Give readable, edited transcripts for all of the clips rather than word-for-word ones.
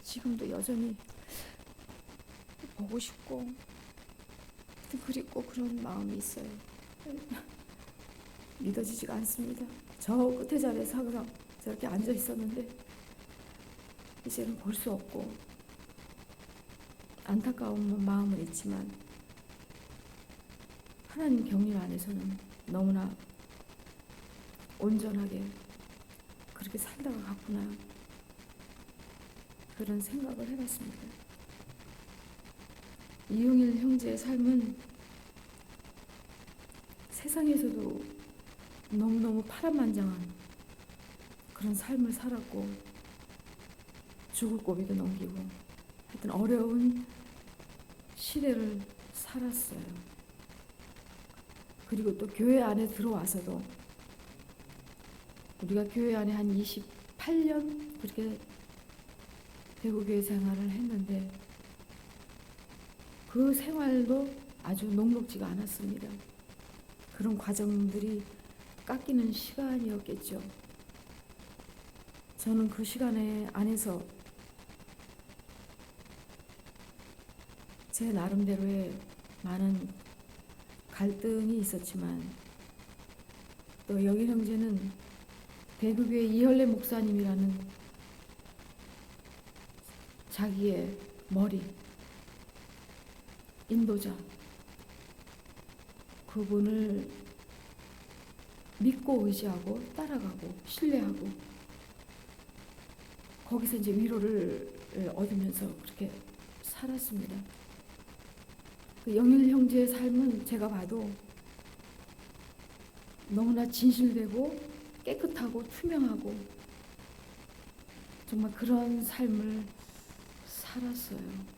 지금도 여전히 보고 싶고 그립고 그런 마음이 있어요. 믿어지지가 않습니다. 저 끝에 자리에서 항상 저렇게 앉아 있었는데 이제는 볼 수 없고 안타까운 마음은 있지만 하나님 경륜 안에서는 너무나 온전하게 그렇게 살다가 갔구나, 그런 생각을 해봤습니다. 이용일 형제의 삶은 세상에서도 너무너무 파란만장한 그런 삶을 살았고 죽을 고비도 넘기고 하여튼 어려운 시대를 살았어요. 그리고 또 교회 안에 들어와서도 우리가 교회 안에 한 28년 그렇게 대구교회 생활을 했는데 그 생활도 아주 녹록지가 않았습니다. 그런 과정들이 깎이는 시간이었겠죠. 저는 그 시간에 안에서 제 나름대로의 많은 갈등이 있었지만 또 영일 형제는 대구교회 이혈래 목사님이라는 자기의 머리, 인도자, 그분을 믿고 의지하고 따라가고 신뢰하고 거기서 이제 위로를 얻으면서 그렇게 살았습니다. 그 영일 형제의 삶은 제가 봐도 너무나 진실되고 깨끗하고 투명하고 정말 그런 삶을 살았어요.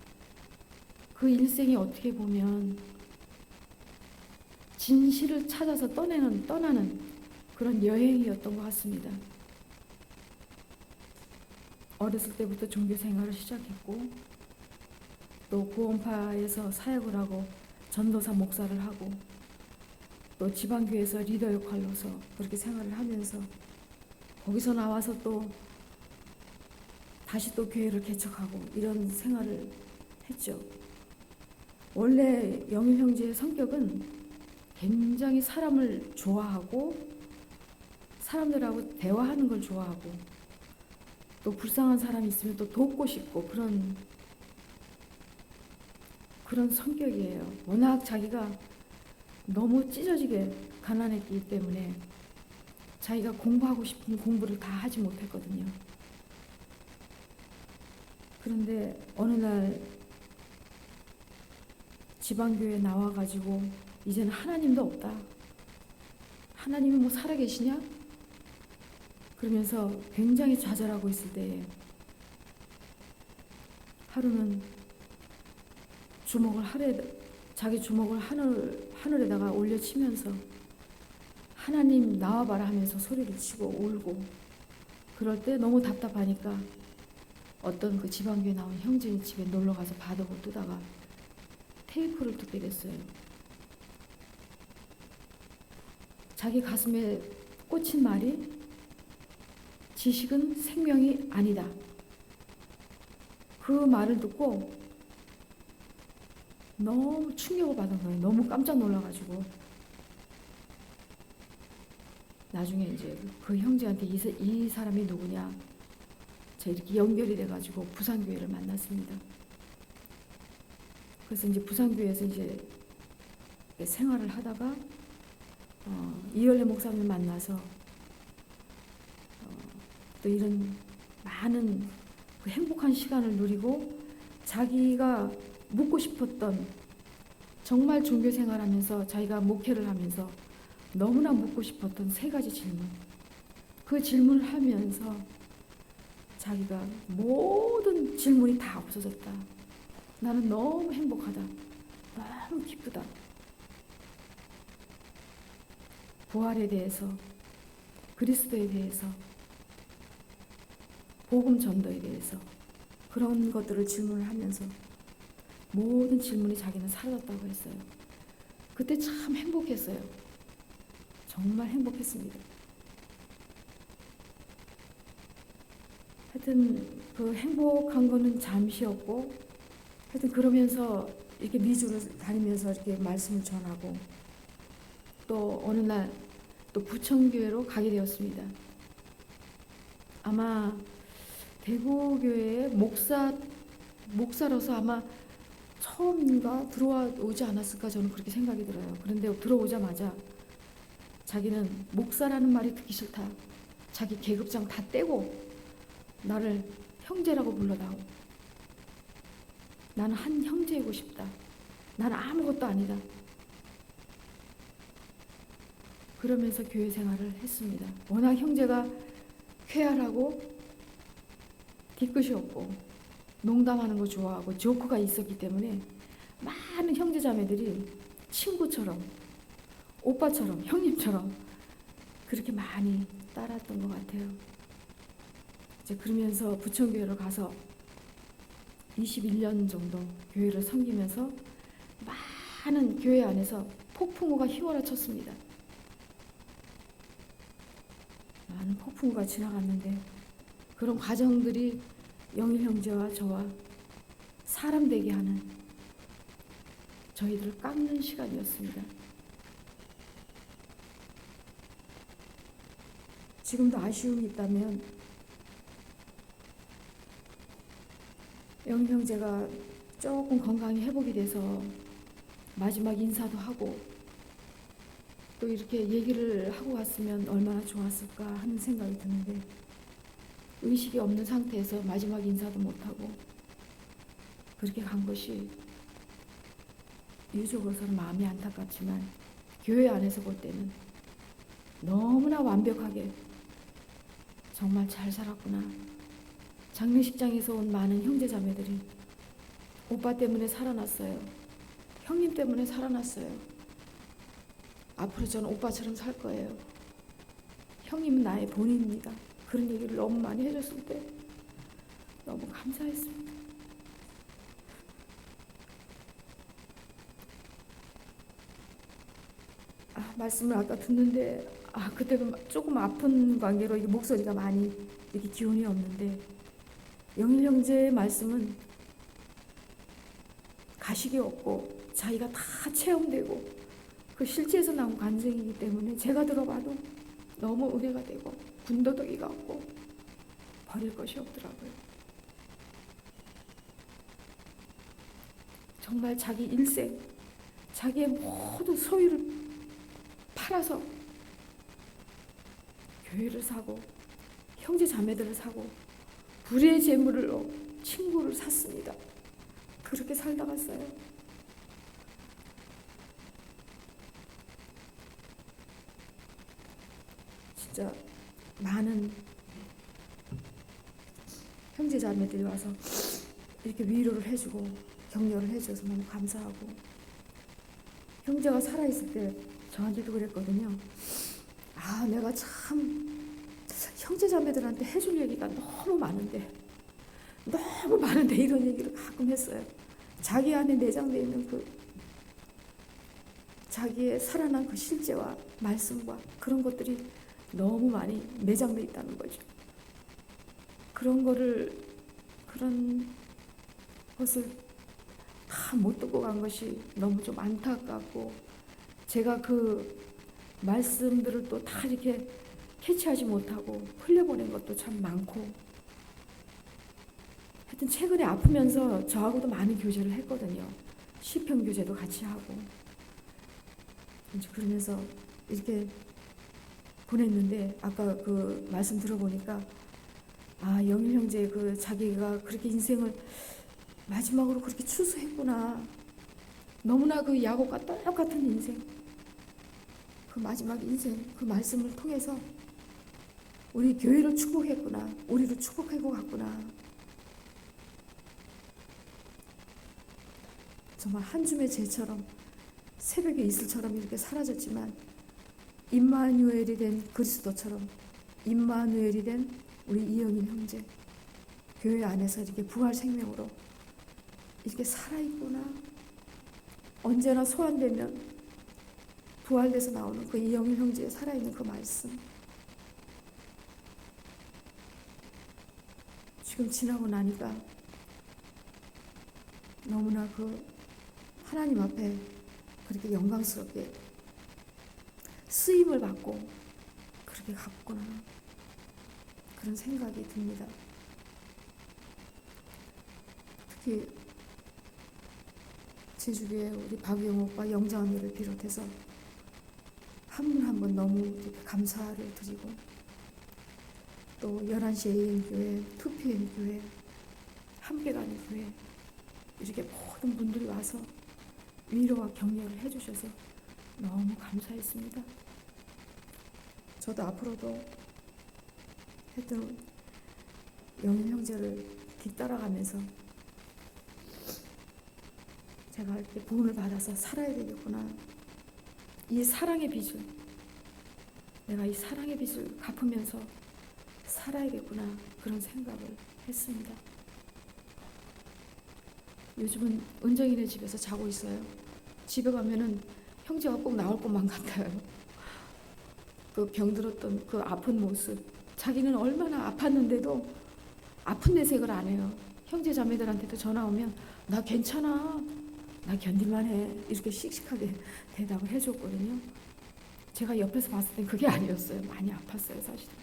그 일생이 어떻게 보면 진실을 찾아서 떠나는 그런 여행이었던 것 같습니다. 어렸을 때부터 종교 생활을 시작했고 또 구원파에서 사역을 하고 전도사 목사를 하고 또 지방교회에서 리더 역할로서 그렇게 생활을 하면서 거기서 나와서 또 다시 또 교회를 개척하고 이런 생활을 했죠. 원래 영일 형제의 성격은 굉장히 사람을 좋아하고 사람들하고 대화하는 걸 좋아하고 또 불쌍한 사람이 있으면 또 돕고 싶고 그런 성격이에요. 워낙 자기가 너무 찢어지게 가난했기 때문에 자기가 공부하고 싶은 공부를 다 하지 못했거든요. 그런데 어느 날 지방교회에 나와가지고 이제는 하나님도 없다, 하나님이 뭐 살아계시냐? 그러면서 굉장히 좌절하고 있을 때에 하루는 자기 주먹을 하늘에다가 올려치면서 하나님 나와봐라 하면서 소리를 치고 울고 그럴 때 너무 답답하니까 어떤 그 지방교회 나온 형제의 집에 놀러가서 바둑을 두다가 테이프를 뜯게 됐어요. 자기 가슴에 꽂힌 말이 지식은 생명이 아니다. 그 말을 듣고 너무 충격을 받은 거예요. 너무 깜짝 놀라가지고 나중에 이제 그 형제한테 이 사람이 누구냐, 제가 이렇게 연결이 돼가지고 부산교회를 만났습니다. 그래서 이제 부산교회에서 이제 생활을 하다가 이혈래 목사님을 만나서 또 이런 많은 그 행복한 시간을 누리고 자기가 묻고 싶었던, 정말 종교 생활하면서 자기가 목회를 하면서 너무나 묻고 싶었던 3가지 질문, 그 질문을 하면서 자기가 모든 질문이 다 없어졌다. 나는 너무 행복하다. 너무 기쁘다. 부활에 대해서, 그리스도에 대해서, 복음 전도에 대해서 그런 것들을 질문을 하면서 모든 질문이 자기는 사라졌다고 했어요. 그때 참 행복했어요. 정말 행복했습니다. 하여튼 그 행복한 거는 잠시였고, 하여튼 그러면서 이렇게 미주로 다니면서 이렇게 말씀을 전하고, 또 어느 날 또 부천교회로 가게 되었습니다. 아마 대구교회에 목사로서 아마 처음인가 들어오지 않았을까, 저는 그렇게 생각이 들어요. 그런데 들어오자마자 자기는 목사라는 말이 듣기 싫다. 자기 계급장 다 떼고 나를 형제라고 불러다오. 나는 한 형제이고 싶다. 나는 아무것도 아니다. 그러면서 교회 생활을 했습니다. 워낙 형제가 쾌활하고 뒤끝이 없고 농담하는 거 좋아하고 조크가 있었기 때문에 많은 형제 자매들이 친구처럼, 오빠처럼, 형님처럼 그렇게 많이 따랐던 것 같아요. 이제 그러면서 부천교회로 가서 21년 정도 교회를 섬기면서 많은 교회 안에서 폭풍우가 휘몰아쳤습니다. 많은 폭풍우가 지나갔는데 그런 과정들이 영일 형제와 저와 사람 되게 하는, 저희들을 깎는 시간이었습니다. 지금도 아쉬움이 있다면 영일 형제가 조금 건강이 회복이 돼서 마지막 인사도 하고 또 이렇게 얘기를 하고 갔으면 얼마나 좋았을까 하는 생각이 드는데, 의식이 없는 상태에서 마지막 인사도 못하고 그렇게 간 것이 유족으로서는 마음이 안타깝지만 교회 안에서 볼 때는 너무나 완벽하게 정말 잘 살았구나. 장례식장에서 온 많은 형제자매들이 오빠 때문에 살아났어요. 형님 때문에 살아났어요. 앞으로 저는 오빠처럼 살 거예요. 형님은 나의 본인입니다. 그런 얘기를 너무 많이 해줬을 때 너무 감사했습니다. 말씀을 아까 듣는데 그때도 조금 아픈 관계로 이게 목소리가 많이 이렇게 기운이 없는데, 영일 형제의 말씀은 가식이 없고 자기가 다 체험되고 그 실제에서 나온 간증이기 때문에 제가 들어봐도 너무 은혜가 되고 군더더기 같고 버릴 것이 없더라고요. 정말 자기 일생, 자기의 모든 소유를 팔아서 교회를 사고 형제 자매들을 사고 불의의 재물로 친구를 샀습니다. 그렇게 살다 갔어요. 진짜 많은 형제 자매들이 와서 이렇게 위로를 해주고 격려를 해줘서 너무 감사하고, 형제가 살아있을 때 저한테도 그랬거든요. 내가 참 형제 자매들한테 해줄 얘기가 너무 많은데 이런 얘기를 가끔 했어요. 자기 안에 내장되어 있는 그 자기의 살아난 그 실제와 말씀과 그런 것들이 너무 많이 내장되어 있다는 거죠. 그런 것을 다 못 듣고 간 것이 너무 좀 안타깝고, 제가 그 말씀들을 또 다 이렇게 캐치하지 못하고 흘려보낸 것도 참 많고, 하여튼 최근에 아프면서 저하고도 많은 교제를 했거든요. 시편 교제도 같이 하고 이제 그러면서 이렇게 보냈는데, 아까 그 말씀 들어보니까 영일 형제 그 자기가 그렇게 인생을 마지막으로 그렇게 추수했구나. 너무나 그 야곱과 똑같은 인생, 그 마지막 인생, 그 말씀을 통해서 우리 교회를 축복했구나. 우리를 축복하고 갔구나. 정말 한 줌의 재처럼 새벽의 이슬처럼 이렇게 사라졌지만 임마누엘이 된 그리스도처럼, 임마누엘이 된 우리 이영일 형제, 교회 안에서 이렇게 부활 생명으로 이렇게 살아있구나. 언제나 소환되면 부활돼서 나오는 그 이영일 형제의 살아있는 그 말씀, 지금 지나고 나니까 너무나 그 하나님 앞에 그렇게 영광스럽게 쓰임을 받고 그렇게 갔구나, 그런 생각이 듭니다. 특히 제주교회 우리 박영 오빠, 영자 언니를 비롯해서 한 분 한 분 너무 이렇게 감사를 드리고, 또 11시 AM 교회, 2PM 교회, 함께 가는 교회, 이렇게 모든 분들이 와서 위로와 격려를 해주셔서 너무 감사했습니다. 저도 앞으로도 하여튼 영인 형제를 뒤따라가면서 제가 이렇게 복음을 받아서 살아야 되겠구나, 이 사랑의 빚을, 내가 이 사랑의 빚을 갚으면서 살아야겠구나, 그런 생각을 했습니다. 요즘은 은정이네 집에서 자고 있어요. 집에 가면은 형제가 꼭 나올 것만 같아요. 그 병들었던 그 아픈 모습, 자기는 얼마나 아팠는데도 아픈 내색을 안 해요. 형제 자매들한테도 전화 오면 나 괜찮아, 나 견딜만 해, 이렇게 씩씩하게 대답을 해줬거든요. 제가 옆에서 봤을 땐 그게 아니었어요. 많이 아팠어요, 사실은.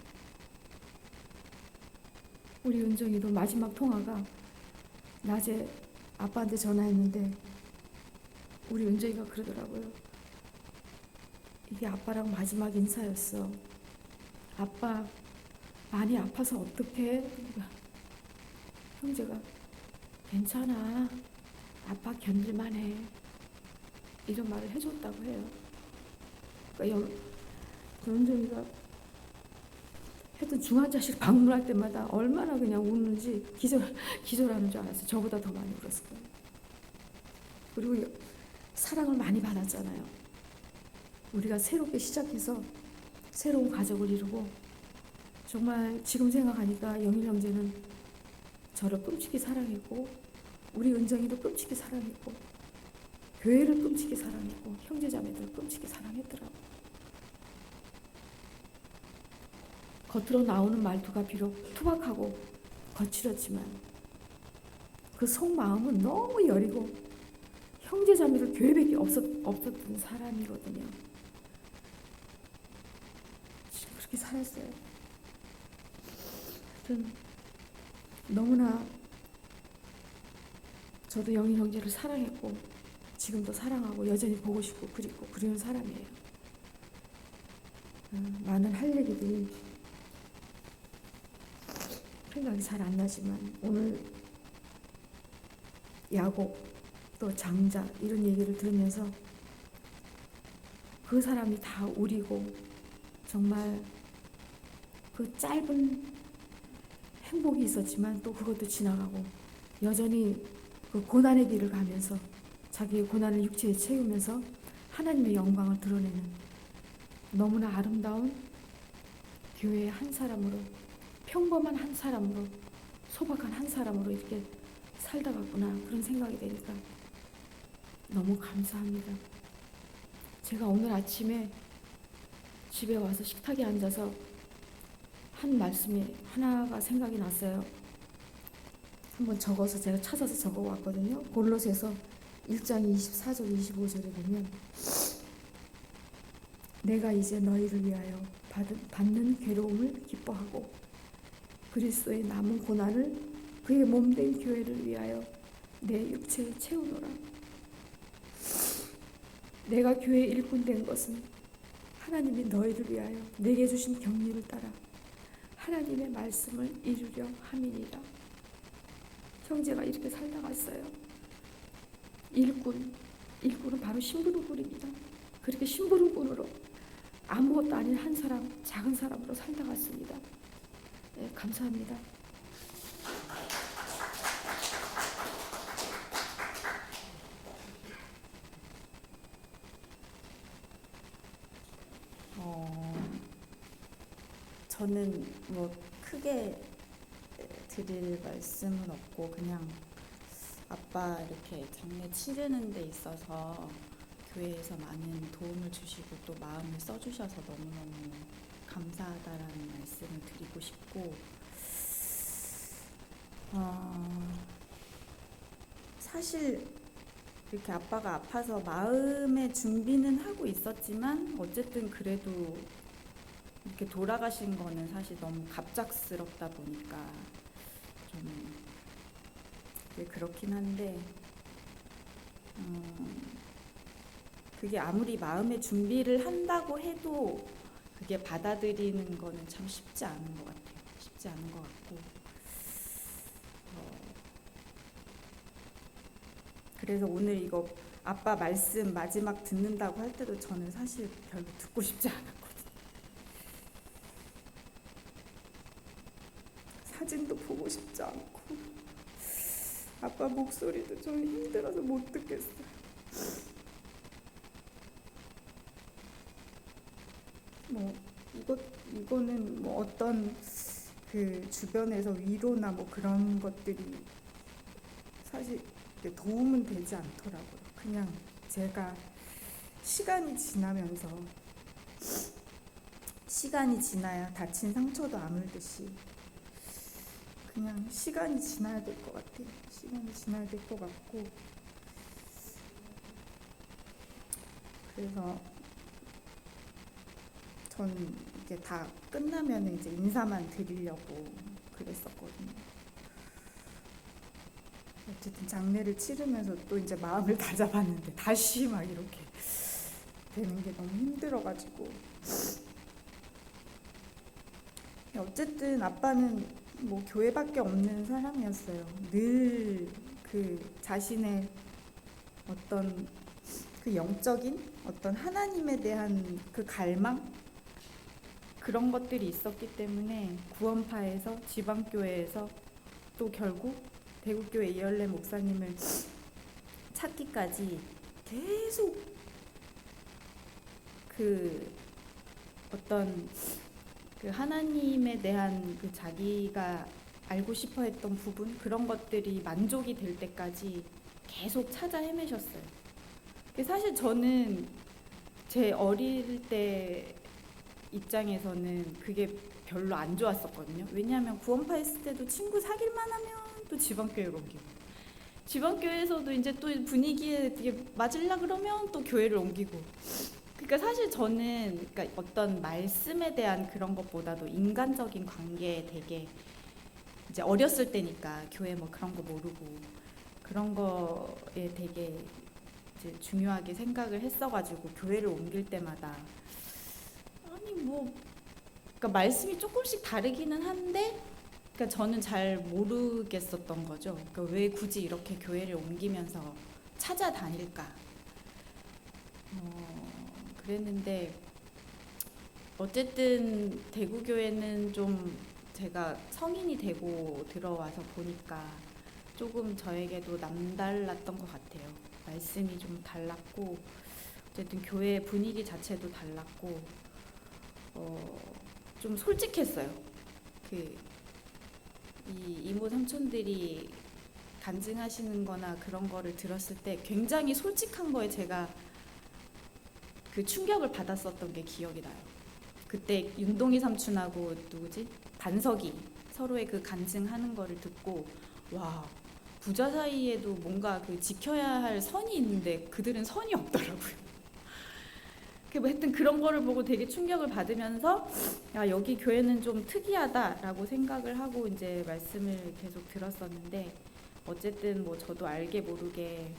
우리 은정이도 마지막 통화가, 낮에 아빠한테 전화했는데 우리 은정이가 그러더라고요. 이게 아빠랑 마지막 인사였어. 아빠 많이 아파서 어떡해? 그러니까 형제가 괜찮아, 아빠 견딜만 해, 이런 말을 해줬다고 해요. 그러니까 은정이가 하여튼 중환자실 방문할 때마다 얼마나 그냥 우는지 기절하는 줄 알았어요. 저보다 더 많이 울었을 거예요. 그리고 사랑을 많이 받았잖아요. 우리가 새롭게 시작해서 새로운 가족을 이루고, 정말 지금 생각하니까 영일 형제는 저를 끔찍이 사랑했고, 우리 은정이도 끔찍이 사랑했고, 교회를 끔찍이 사랑했고, 형제자매들을 끔찍이 사랑했더라고요. 겉으로 나오는 말투가 비록 투박하고 거칠었지만 그 속마음은 너무 여리고 형제자매들 교회밖에 없었던 사람이거든요. 그렇게 살았어요. 하여튼 너무나 저도 영인 형제를 사랑했고, 지금도 사랑하고 여전히 보고 싶고 그립고 그리운 사람이에요. 많은 할 얘기들이 생각이 잘 안 나지만, 오늘 야곱 또 장자 이런 얘기를 들으면서 그 사람이 다 우리고, 정말 그 짧은 행복이 있었지만 또 그것도 지나가고 여전히 그 고난의 길을 가면서 자기의 고난을 육체에 채우면서 하나님의 영광을 드러내는 너무나 아름다운 교회의 한 사람으로, 평범한 한 사람으로, 소박한 한 사람으로 이렇게 살다 갔구나, 그런 생각이 되니까 너무 감사합니다. 제가 오늘 아침에 집에 와서 식탁에 앉아서 한 말씀이 하나가 생각이 났어요. 한번 적어서 제가 찾아서 적어왔거든요. 골로새서 1장 24절 25절에 보면, 내가 이제 너희를 위하여 받는 괴로움을 기뻐하고 그리스도의 남은 고난을 그의 몸된 교회를 위하여 내 육체에 채우노라. 내가 교회의 일꾼 된 것은 하나님이 너희를 위하여 내게 주신 경륜을 따라 하나님의 말씀을 이루려 함이니라. 형제가 이렇게 살다 갔어요. 일꾼은 바로 심부름꾼입니다. 그렇게 심부름꾼으로 아무것도 아닌 한 사람, 작은 사람으로 살다 갔습니다. 네, 감사합니다. 저는 뭐 크게 드릴 말씀은 없고, 그냥 아빠 이렇게 장례 치르는 데 있어서 교회에서 많은 도움을 주시고 또 마음을 써주셔서 너무너무 감사하다라는 말씀을 드리고 싶고, 사실 이렇게 아빠가 아파서 마음의 준비는 하고 있었지만 어쨌든 그래도 이렇게 돌아가신 거는 사실 너무 갑작스럽다 보니까 좀 그렇긴 한데 그게 아무리 마음의 준비를 한다고 해도 그게 받아들이는 거는 참 쉽지 않은 것 같아요. 쉽지 않은 것 같고 그래서 오늘 이거 아빠 말씀 마지막 듣는다고 할 때도 저는 사실 별로 듣고 싶지 않았거든요. 사진도 보고 싶지 않고 아빠 목소리도 좀 힘들어서 못 듣겠어요. 뭐 이거는 뭐 어떤 그 주변에서 위로나 뭐 그런 것들이 사실 도움은 되지 않더라고요. 그냥 제가 시간이 지나야 다친 상처도 아물듯이 그냥 시간이 지나야 될 것 같아요. 시간이 지나야 될 것 같고 그래서 전 이게 다 끝나면 이제 인사만 드리려고 그랬었거든요. 어쨌든 장례를 치르면서 또 이제 마음을 다잡았는데 다시 막 이렇게 되는 게 너무 힘들어가지고 어쨌든 아빠는 뭐 교회밖에 없는 사람이었어요. 늘 그 자신의 어떤 그 영적인 어떤 하나님에 대한 그 갈망 그런 것들이 있었기 때문에 구원파에서 지방교회에서 또 결국 대구교회 이열래 목사님을 찾기까지 계속 그 어떤 그 하나님에 대한 그 자기가 알고 싶어 했던 부분 그런 것들이 만족이 될 때까지 계속 찾아 헤매셨어요. 사실 저는 제 어릴 때 입장에서는 그게 별로 안 좋았었거든요. 왜냐하면 구원파 했을 때도 친구 사귈만 하면 또 지방교회로 옮기고 지방교회에서도 이제 또 분위기에 되게 맞으려 그러면 또 교회를 옮기고 그러니까 사실 저는 그러니까 어떤 말씀에 대한 그런 것보다도 인간적인 관계에 되게 이제 어렸을 때니까 교회 뭐 그런 거 모르고 그런 거에 되게 이제 중요하게 생각을 했어가지고 교회를 옮길 때마다 아니 뭐 그러니까 말씀이 조금씩 다르기는 한데 그러니까 저는 잘 모르겠었던 거죠. 그러니까 왜 굳이 이렇게 교회를 옮기면서 찾아다닐까? 그랬는데 어쨌든 대구교회는 좀 제가 성인이 되고 들어와서 보니까 조금 저에게도 남달랐던 것 같아요. 말씀이 좀 달랐고 어쨌든 교회 분위기 자체도 달랐고 좀 솔직했어요. 이 이모 삼촌들이 간증하시는 거나 그런 거를 들었을 때 굉장히 솔직한 거에 제가 그 충격을 받았었던 게 기억이 나요. 그때 윤동희 삼촌하고 누구지? 반석이 서로의 그 간증하는 거를 듣고 와 부자 사이에도 뭔가 그 지켜야 할 선이 있는데 그들은 선이 없더라고요. 뭐 하여튼 그런 거를 보고 되게 충격을 받으면서 야 여기 교회는 좀 특이하다라고 생각을 하고 이제 말씀을 계속 들었었는데 어쨌든 뭐 저도 알게 모르게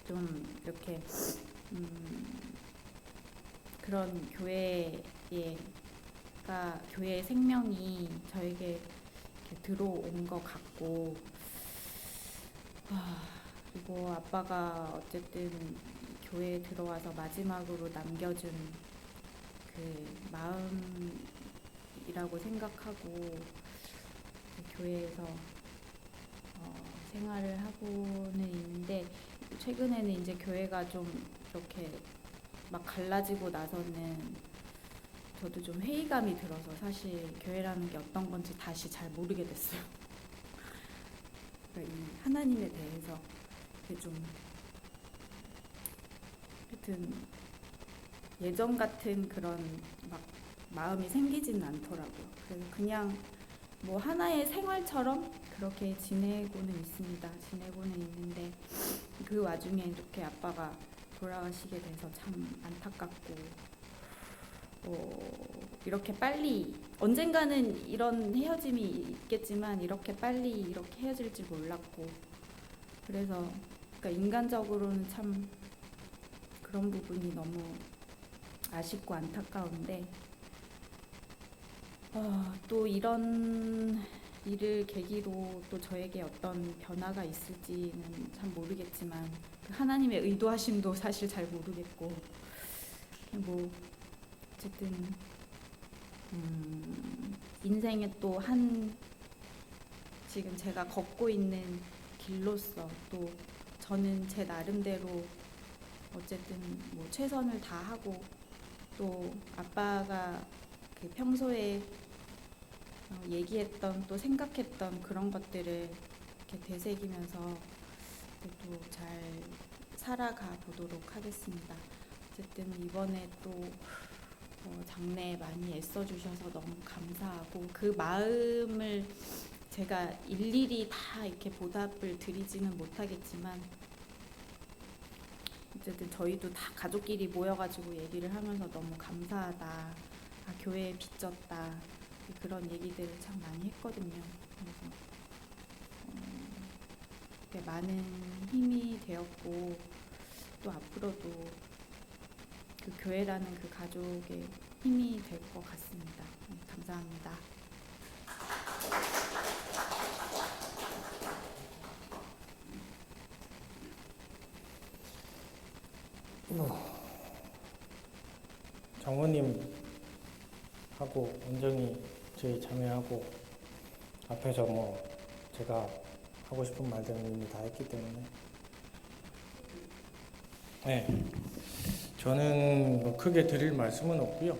좀 이렇게 그런 교회의 생명이 저에게 이렇게 들어온 것 같고 그리고 아빠가 어쨌든 교회에 들어와서 마지막으로 남겨준 그 마음이라고 생각하고 교회에서 생활을 하고는 있는데 최근에는 이제 교회가 좀 이렇게 막 갈라지고 나서는 저도 좀 회의감이 들어서 사실 교회라는 게 어떤 건지 다시 잘 모르게 됐어요. 그러니까 이 하나님에 대해서 좀 하여튼 예전 같은 그런 막 마음이 생기지는 않더라고요. 그래서 그냥 뭐 하나의 생활처럼 그렇게 지내고는 있습니다. 지내고는 있는데 그 와중에 이렇게 아빠가 돌아가시게 돼서 참 안타깝고 이렇게 빨리 언젠가는 이런 헤어짐이 있겠지만 이렇게 빨리 이렇게 헤어질 줄 몰랐고 그래서 그러니까 인간적으로는 참 그런 부분이 너무 아쉽고 안타까운데 또 이런 일을 계기로 또 저에게 어떤 변화가 있을지는 참 모르겠지만 하나님의 의도하심도 사실 잘 모르겠고 뭐 어쨌든 인생의 또 한 지금 제가 걷고 있는 길로서 또 저는 제 나름대로 어쨌든 뭐 최선을 다하고 또 아빠가 그 평소에 얘기했던 또 생각했던 그런 것들을 이렇게 되새기면서 또 잘 살아가 보도록 하겠습니다. 어쨌든 이번에 또 장례 많이 애써주셔서 너무 감사하고 그 마음을 제가 일일이 다 이렇게 보답을 드리지는 못하겠지만 어쨌든 저희도 다 가족끼리 모여가지고 얘기를 하면서 너무 감사하다, 교회에 빚졌다 그런 얘기들을 참 많이 했거든요. 그래서 많은 힘이 되었고 또 앞으로도 그 교회라는 그 가족의 힘이 될 것 같습니다. 감사합니다. 장모님하고 온전히 저희 자매하고 앞에서 뭐 제가 하고 싶은 말들은 이미 다 했기 때문에 네, 저는 뭐 크게 드릴 말씀은 없고요.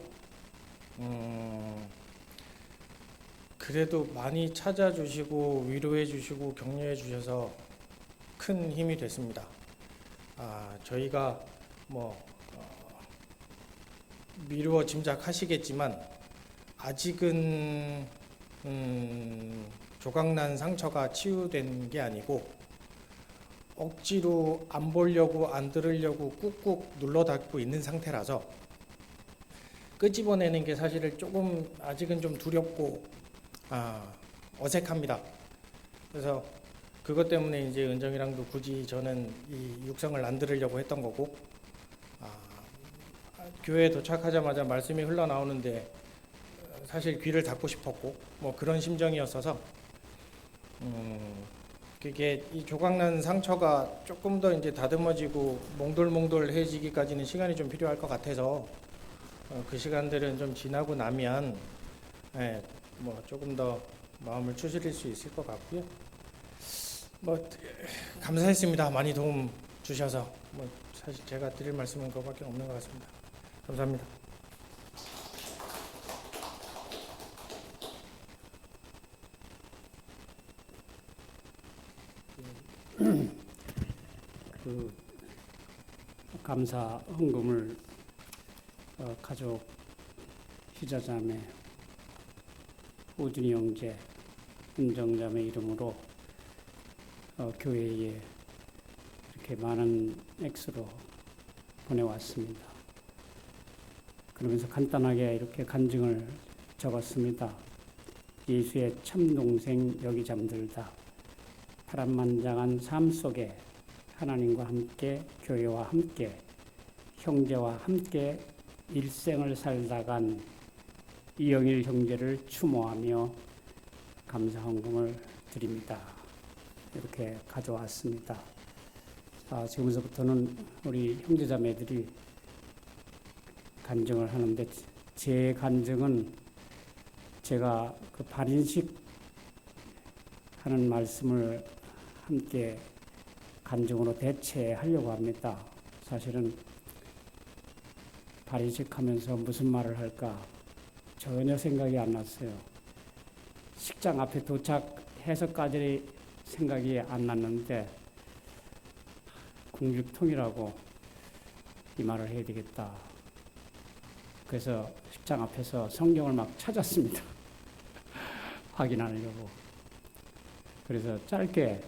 그래도 많이 찾아주시고 위로해 주시고 격려해 주셔서 큰 힘이 됐습니다. 저희가 뭐 미루어 짐작하시겠지만 아직은 조각난 상처가 치유된 게 아니고 억지로 안 보려고 안 들으려고 꾹꾹 눌러 닫고 있는 상태라서 끄집어내는 게 사실은 조금 아직은 좀 두렵고 어색합니다. 그래서 그것 때문에 이제 은정이랑도 굳이 저는 이 육성을 안 들으려고 했던 거고 교회에 도착하자마자 말씀이 흘러나오는데 사실 귀를 닫고 싶었고 뭐 그런 심정이었어서 그게 이 조각난 상처가 조금 더 이제 다듬어지고 몽돌몽돌해지기까지는 시간이 좀 필요할 것 같아서 그 시간들은 좀 지나고 나면 뭐 조금 더 마음을 추스릴 수 있을 것 같고요. 뭐 감사했습니다. 많이 도움 주셔서 뭐 사실 제가 드릴 말씀은 그거밖에 없는 것 같습니다. 감사합니다. 그 감사 헌금을 가족 희자자매 우준이 형제 은정자매 이름으로 교회에 이렇게 많은 액수로 보내왔습니다. 그러면서 간단하게 이렇게 간증을 적었습니다. 예수의 참동생 여기 잠들다. 파란만장한 삶 속에 하나님과 함께 교회와 함께 형제와 함께 일생을 살다 간 이영일 형제를 추모하며 감사 헌금을 드립니다. 이렇게 가져왔습니다. 지금부터는 우리 형제자매들이 간증을 하는데 제 간증은 제가 그 발인식 하는 말씀을 함께 간증으로 대체하려고 합니다. 사실은 발인식 하면서 무슨 말을 할까 전혀 생각이 안 났어요. 식장 앞에 도착해서까지 생각이 안 났는데 궁죽통이라고 이 말을 해야 되겠다. 그래서 식장 앞에서 성경을 막 찾았습니다. 확인하려고. 그래서 짧게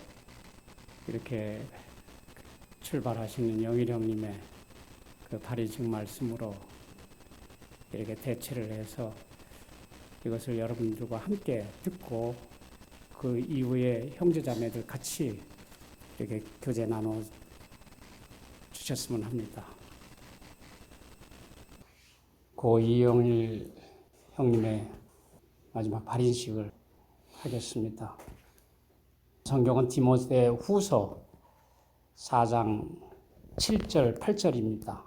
이렇게 출발하시는 영일 형님의 그 발의식 말씀으로 이렇게 대체를 해서 이것을 여러분들과 함께 듣고 그 이후에 형제자매들 같이 이렇게 교제 나눠 주셨으면 합니다. 고 이영일 형님의 마지막 발인식을 하겠습니다. 성경은 디모데 후서 4장 7절 8절입니다.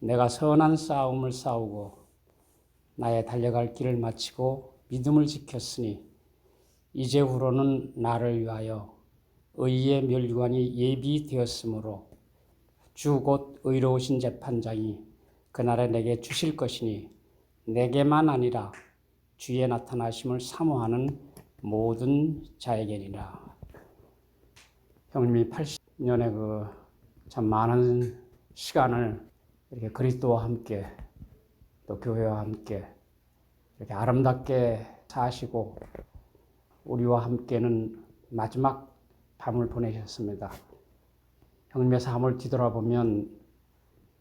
내가 선한 싸움을 싸우고 나의 달려갈 길을 마치고 믿음을 지켰으니 이제후로는 나를 위하여 의의 멸류관이 예비되었으므로 주 곧 의로우신 재판장이 그날에 내게 주실 것이니 내게만 아니라 주의 나타나심을 사모하는 모든 자에게니라. 형님이 80년의 그 참 많은 시간을 이렇게 그리스도와 함께 또 교회와 함께 이렇게 아름답게 사시고 우리와 함께는 마지막 밤을 보내셨습니다. 형님의 삶을 뒤돌아보면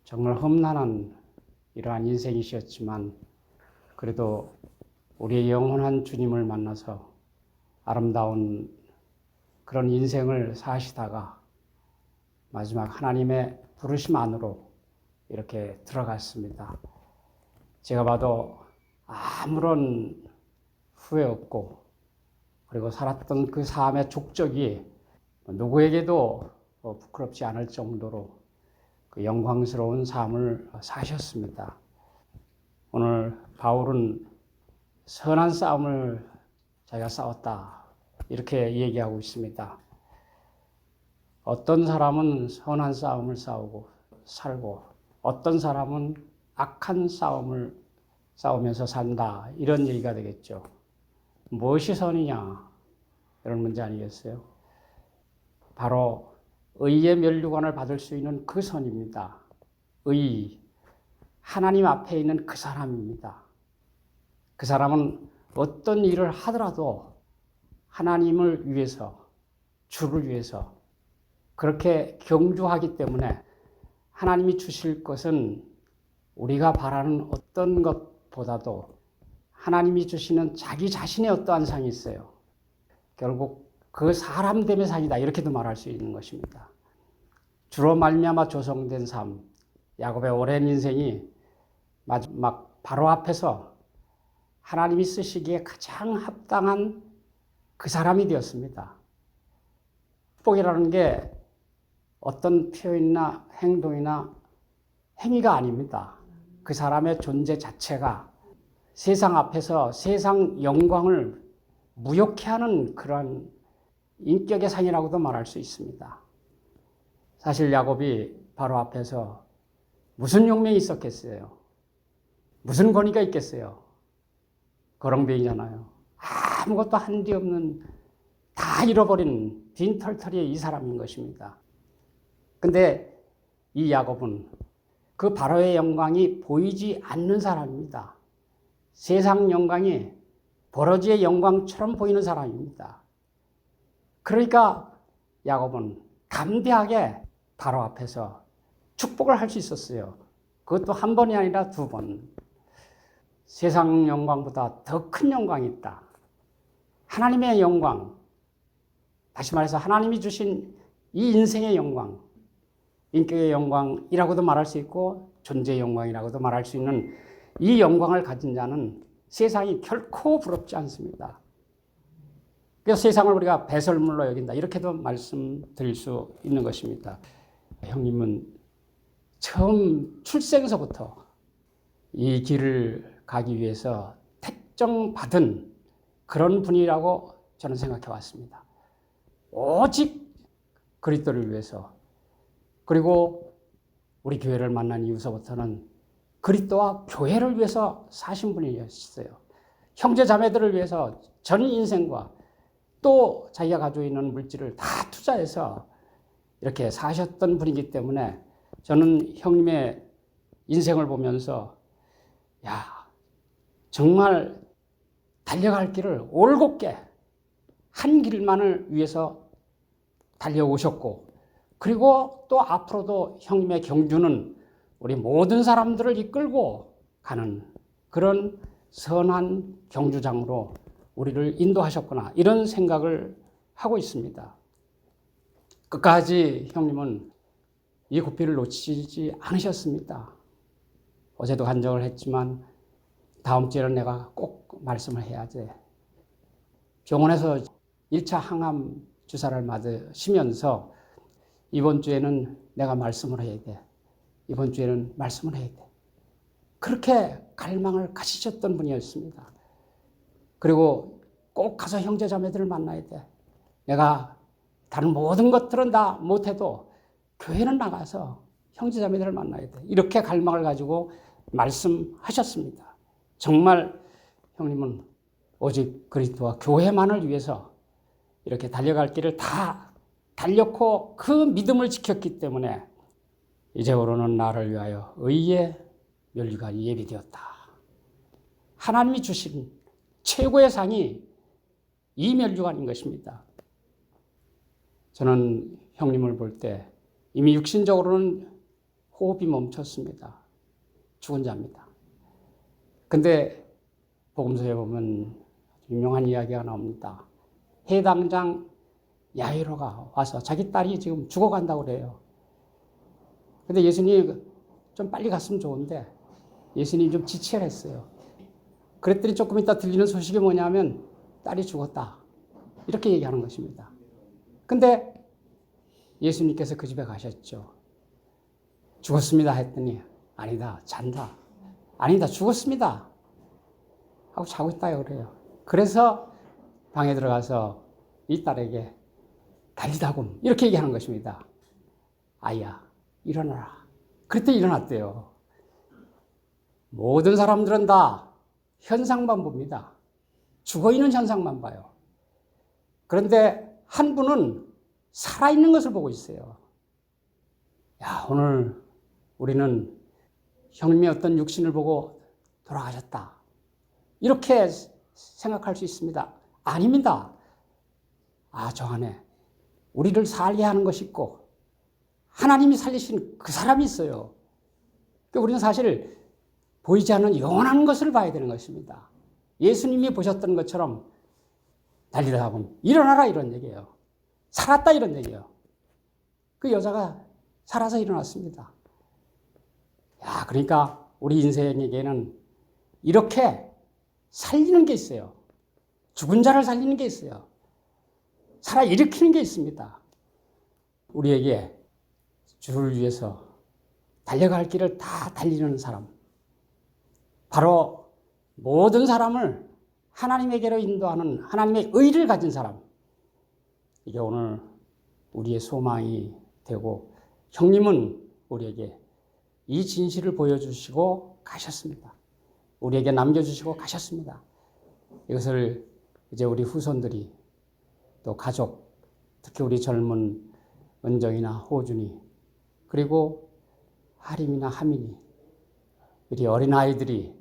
정말 험난한 이러한 인생이셨지만 그래도 우리의 영원한 주님을 만나서 아름다운 그런 인생을 사시다가 마지막 하나님의 부르심 안으로 이렇게 들어갔습니다. 제가 봐도 아무런 후회 없고 그리고 살았던 그 삶의 족적이 누구에게도 부끄럽지 않을 정도로 그 영광스러운 삶을 사셨습니다. 오늘 바울은 선한 싸움을 자기가 싸웠다 이렇게 얘기하고 있습니다. 어떤 사람은 선한 싸움을 싸우고 살고 어떤 사람은 악한 싸움을 싸우면서 산다 이런 얘기가 되겠죠. 무엇이 선이냐 이런 문제 아니겠어요? 바로 의의 멸류관을 받을 수 있는 그 선입니다. 의, 하나님 앞에 있는 그 사람입니다. 그 사람은 어떤 일을 하더라도 하나님을 위해서, 주를 위해서 그렇게 경주하기 때문에 하나님이 주실 것은 우리가 바라는 어떤 것보다도 하나님이 주시는 자기 자신의 어떠한 상이 있어요. 결국 그 사람됨의 상이다 이렇게도 말할 수 있는 것입니다. 주로 말미암아 조성된 삶, 야곱의 오랜 인생이 마지막 바로 앞에서 하나님이 쓰시기에 가장 합당한 그 사람이 되었습니다. 축복이라는 게 어떤 표현이나 행동이나 행위가 아닙니다. 그 사람의 존재 자체가 세상 앞에서 세상 영광을 무욕해 하는 그런 인격의 상이라고도 말할 수 있습니다. 사실 야곱이 바로 앞에서 무슨 용맹이 있었겠어요? 무슨 권위가 있겠어요? 거렁뱅이잖아요. 아무것도 한디 없는 다 잃어버린 빈털터리의 이 사람인 것입니다. 근데 이 야곱은 그 바로의 영광이 보이지 않는 사람입니다. 세상 영광이 버러지의 영광처럼 보이는 사람입니다. 그러니까 야곱은 담대하게 바로 앞에서 축복을 할 수 있었어요. 그것도 한 번이 아니라 두 번. 세상 영광보다 더 큰 영광이 있다. 하나님의 영광, 다시 말해서 하나님이 주신 이 인생의 영광, 인격의 영광이라고도 말할 수 있고 존재의 영광이라고도 말할 수 있는 이 영광을 가진 자는 세상이 결코 부럽지 않습니다. 그래서 세상을 우리가 배설물로 여긴다 이렇게도 말씀드릴 수 있는 것입니다. 형님은 처음 출생서부터 이 길을 가기 위해서 택정받은 그런 분이라고 저는 생각해 왔습니다. 오직 그리스도를 위해서 그리고 우리 교회를 만난 이후서부터는 그리스도와 교회를 위해서 사신 분이었어요. 형제 자매들을 위해서 전 인생과 또 자기가 가지고 있는 물질을 다 투자해서 이렇게 사셨던 분이기 때문에 저는 형님의 인생을 보면서 정말 달려갈 길을 올곧게 한 길만을 위해서 달려오셨고, 그리고 또 앞으로도 형님의 경주는 우리 모든 사람들을 이끌고 가는 그런 선한 경주장으로 우리를 인도하셨구나, 이런 생각을 하고 있습니다. 끝까지 형님은 이 고삐를 놓치지 않으셨습니다. 어제도 간증을 했지만 다음 주에는 내가 꼭 말씀을 해야지. 병원에서 1차 항암 주사를 맞으시면서 이번 주에는 내가 말씀을 해야 돼. 이번 주에는 말씀을 해야 돼. 그렇게 갈망을 가지셨던 분이었습니다. 그리고 꼭 가서 형제자매들을 만나야 돼. 내가 다른 모든 것들은 다 못해도 교회는 나가서 형제자매들을 만나야 돼. 이렇게 갈망을 가지고 말씀하셨습니다. 정말 형님은 오직 그리스도와 교회만을 위해서 이렇게 달려갈 길을 다 달렸고 그 믿음을 지켰기 때문에 이제부로는 나를 위하여 의의 면류관이 예비되었다. 하나님이 주신 최고의 상이 이 면류관인 것입니다. 저는 형님을 볼 때 이미 육신적으로는 호흡이 멈췄습니다. 죽은 자입니다. 근데 복음서에 보면 유명한 이야기가 나옵니다. 해당장 야이로가 와서 자기 딸이 지금 죽어간다고 그래요. 근데 예수님이 좀 빨리 갔으면 좋은데 예수님이 좀 지체했어요. 그랬더니 조금 이따 들리는 소식이 뭐냐면 딸이 죽었다, 이렇게 얘기하는 것입니다. 근데 예수님께서 그 집에 가셨죠. 죽었습니다 했더니 아니다, 잔다. 아니다, 죽었습니다 하고 자고 있다 그래요. 그래서 방에 들어가서 이 딸에게 달리다굼, 이렇게 얘기하는 것입니다. 아이야, 일어나라. 그랬더니 일어났대요. 모든 사람들은 다 현상만 봅니다. 죽어있는 현상만 봐요. 그런데 한 분은 살아있는 것을 보고 있어요. 야, 오늘 우리는 형님의 어떤 육신을 보고 돌아가셨다, 이렇게 생각할 수 있습니다. 아닙니다. 저 안에 우리를 살게 하는 것이 있고 하나님이 살리신 그 사람이 있어요. 그러니까 우리는 사실 보이지 않는 영원한 것을 봐야 되는 것입니다. 예수님이 보셨던 것처럼 달리다 보면 일어나라, 이런 얘기예요. 살았다, 이런 얘기예요. 그 여자가 살아서 일어났습니다. 야, 그러니까 우리 인생에게는 이렇게 살리는 게 있어요. 죽은 자를 살리는 게 있어요. 살아 일으키는 게 있습니다. 우리에게 주를 위해서 달려갈 길을 다 달리는 사람, 바로 모든 사람을 하나님에게로 인도하는 하나님의 의를 가진 사람, 이게 오늘 우리의 소망이 되고 형님은 우리에게 이 진실을 보여주시고 가셨습니다. 우리에게 남겨주시고 가셨습니다. 이것을 이제 우리 후손들이, 또 가족, 특히 우리 젊은 은정이나 호준이, 그리고 하림이나 하민이, 우리 어린아이들이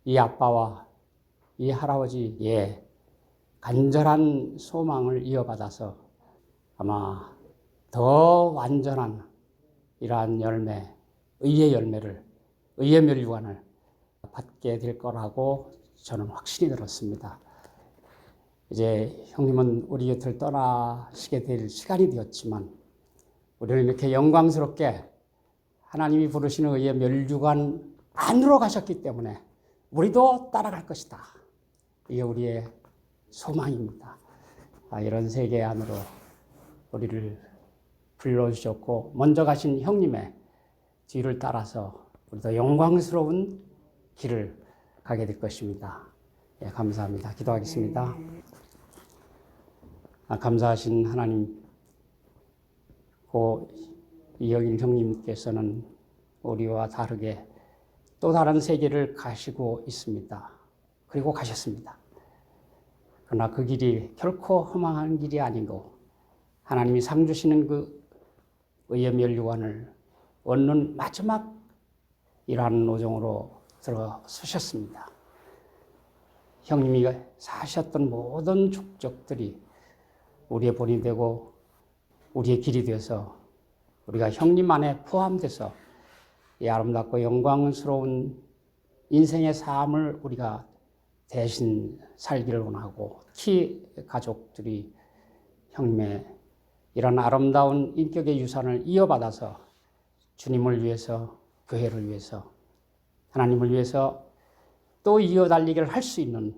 이 아빠와 이 할아버지의 간절한 소망을 이어받아서 아마 더 완전한 이러한 열매, 의의 열매를, 의의 면류관을 받게 될 거라고 저는 확신이 들었습니다. 이제 형님은 우리 곁을 떠나시게 될 시간이 되었지만 우리는 이렇게 영광스럽게 하나님이 부르시는 의의 면류관 안으로 가셨기 때문에 우리도 따라갈 것이다. 이게 우리의 소망입니다. 이런 세계 안으로 우리를 불러주셨고 먼저 가신 형님의 뒤를 따라서 우리도 영광스러운 길을 가게 될 것입니다. 예, 감사합니다. 기도하겠습니다. 감사하신 하나님, 고 이영일 형님께서는 우리와 다르게 또 다른 세계를 가시고 있습니다. 그리고 가셨습니다. 그러나 그 길이 결코 험한 길이 아니고 하나님이 상 주시는 그 의의 면류관을 얻는 마지막 이러한 노정으로 들어서셨습니다. 형님이 사셨던 모든 족적들이 우리의 본이 되고 우리의 길이 되어서 우리가 형님 안에 포함돼서 이 아름답고 영광스러운 인생의 삶을 우리가 대신 살기를 원하고, 특히 가족들이 형님의 이런 아름다운 인격의 유산을 이어받아서 주님을 위해서, 교회를 위해서, 하나님을 위해서 또 이어달리기를 할 수 있는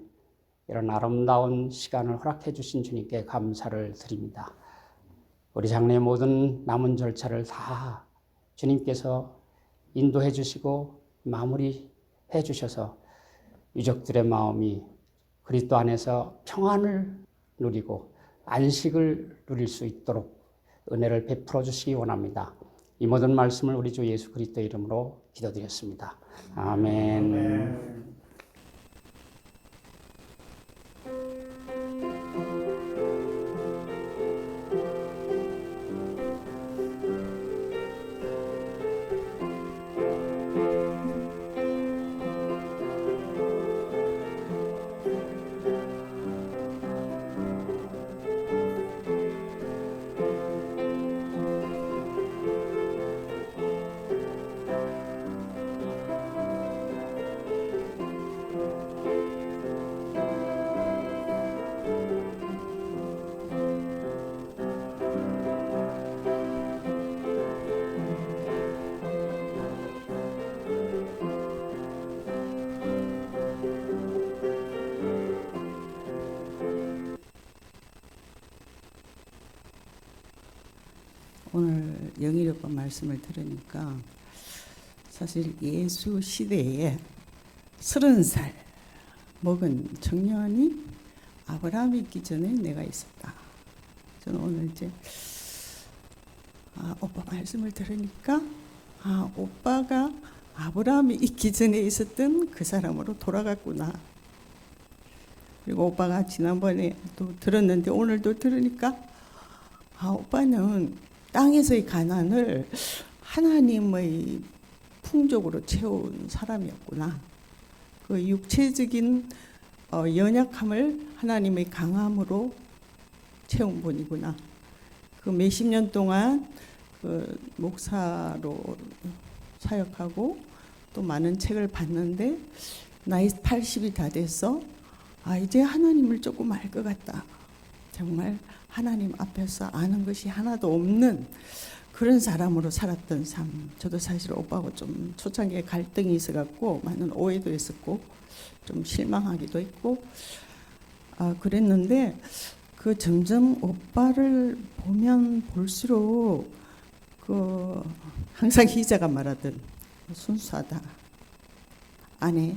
이런 아름다운 시간을 허락해 주신 주님께 감사를 드립니다. 우리 장래의 모든 남은 절차를 다 주님께서 인도해 주시고 마무리해 주셔서 유족들의 마음이 그리스도 안에서 평안을 누리고 안식을 누릴 수 있도록 은혜를 베풀어 주시기 원합니다. 이 모든 말씀을 우리 주 예수 그리스도의 이름으로 기도드렸습니다. 아멘. 오늘 영일 오빠 말씀을 들으니까 사실 예수 시대에 30살 먹은 청년이 아브라함이 있기 전에 내가 있었다. 저는 오늘 이제 오빠 말씀을 들으니까 오빠가 아브라함이 있기 전에 있었던 그 사람으로 돌아갔구나. 그리고 오빠가 지난번에 또 들었는데 오늘도 들으니까 오빠는 땅에서의 가난을 하나님의 풍족으로 채운 사람이었구나. 그 육체적인 연약함을 하나님의 강함으로 채운 분이구나. 그 몇십 년 동안 그 목사로 사역하고 또 많은 책을 봤는데 나이 80이 다 돼서 이제 하나님을 조금 알 것 같다. 정말 하나님 앞에서 아는 것이 하나도 없는 그런 사람으로 살았던 삶. 저도 사실 오빠하고 좀 초창기에 갈등이 있어갖고 많은 오해도 있었고 좀 실망하기도 했고 그랬는데 그 점점 오빠를 보면 볼수록 그 항상 희자가 말하던 순수하다. 안에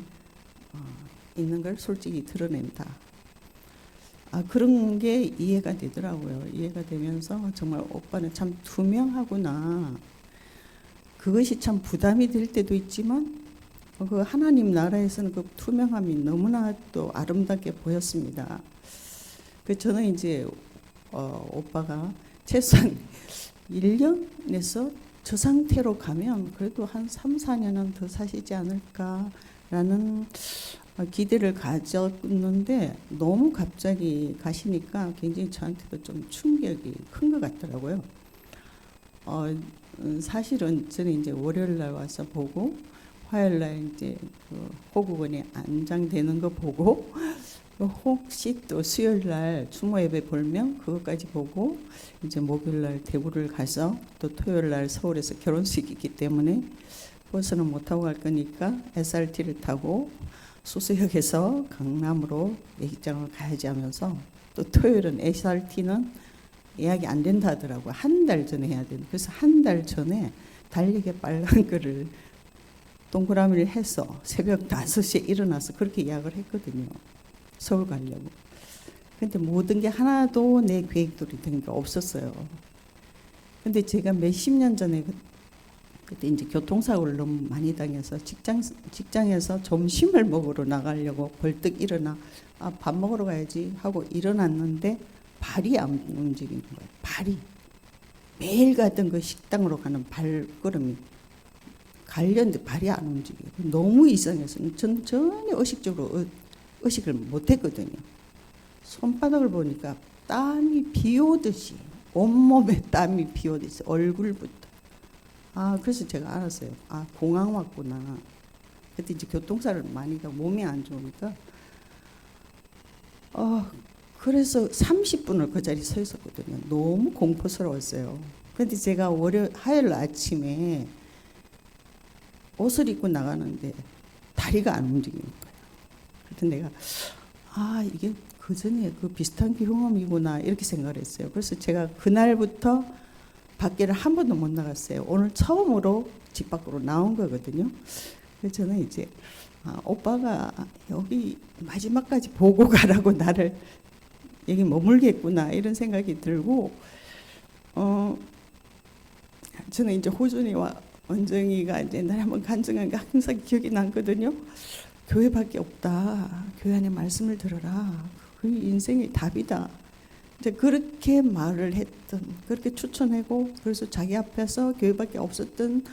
있는 걸 솔직히 드러낸다. 그런 게 이해가 되더라고요. 이해가 되면서 정말 오빠는 참 투명하구나. 그것이 참 부담이 될 때도 있지만 그 하나님 나라에서는 그 투명함이 너무나 또 아름답게 보였습니다. 저는 이제 오빠가 최소한 1년에서 저 상태로 가면 그래도 한 3, 4년은 더 사시지 않을까라는 기대를 가졌는데 너무 갑자기 가시니까 굉장히 저한테도 좀 충격이 큰 것 같더라고요. 사실은 저는 이제 월요일 날 와서 보고 화요일 날 이제 그 호국원에 안장되는 거 보고 혹시 또 수요일 날 추모 예배 보면 그것까지 보고 이제 목요일 날 대구를 가서 또 토요일 날 서울에서 결혼식이 있기 때문에 버스는 못 타고 갈 거니까 SRT를 타고 수서역에서 강남으로 예식장을 가야지 하면서 또 토요일은 SRT는 예약이 안 된다 하더라고요. 한 달 전에 해야 되는. 그래서 한 달 전에 달리기 빨간 거를 동그라미를 해서 새벽 5시에 일어나서 그렇게 예약을 했거든요. 서울 가려고. 근데 모든 게 하나도 내 계획대로 된 게 없었어요. 근데 제가 몇십 년 전에 그때 이제 교통사고를 너무 많이 당해서 직장에서 점심을 먹으러 나가려고 벌떡 일어나 밥 먹으러 가야지 하고 일어났는데 발이 안 움직이는 거예요. 발이 매일 가던 그 식당으로 가는 발걸음이 가려는데 발이 안 움직여요. 너무 이상해서 전 전혀 의식적으로 의식을 못했거든요. 손바닥을 보니까 땀이 비 오듯이 온몸에 땀이 비 오듯이 얼굴부터. 그래서 제가 알았어요. 공항 왔구나. 그때 이제 교통사를 많이 가고 몸이 안 좋으니까. 그래서 30분을 그 자리에 서 있었거든요. 너무 공포스러웠어요. 그런데 제가 화요일 아침에 옷을 입고 나가는데 다리가 안 움직이는 거예요. 그래서 내가 이게 그 전에 그 비슷한 경험이구나 이렇게 생각을 했어요. 그래서 제가 그날부터 밖에를 한 번도 못 나갔어요. 오늘 처음으로 집 밖으로 나온 거거든요. 그래서 저는 이제 오빠가 여기 마지막까지 보고 가라고 나를 여기 머물겠구나 이런 생각이 들고, 저는 이제 호준이와 원정이가 이제 날 한번 간증한 게 항상 기억이 남거든요. 교회밖에 없다. 교회 안에 말씀을 들어라. 그 인생의 답이다. 이제 그렇게 말을 했던, 그렇게 추천하고, 그래서 자기 앞에서 교회밖에 없었던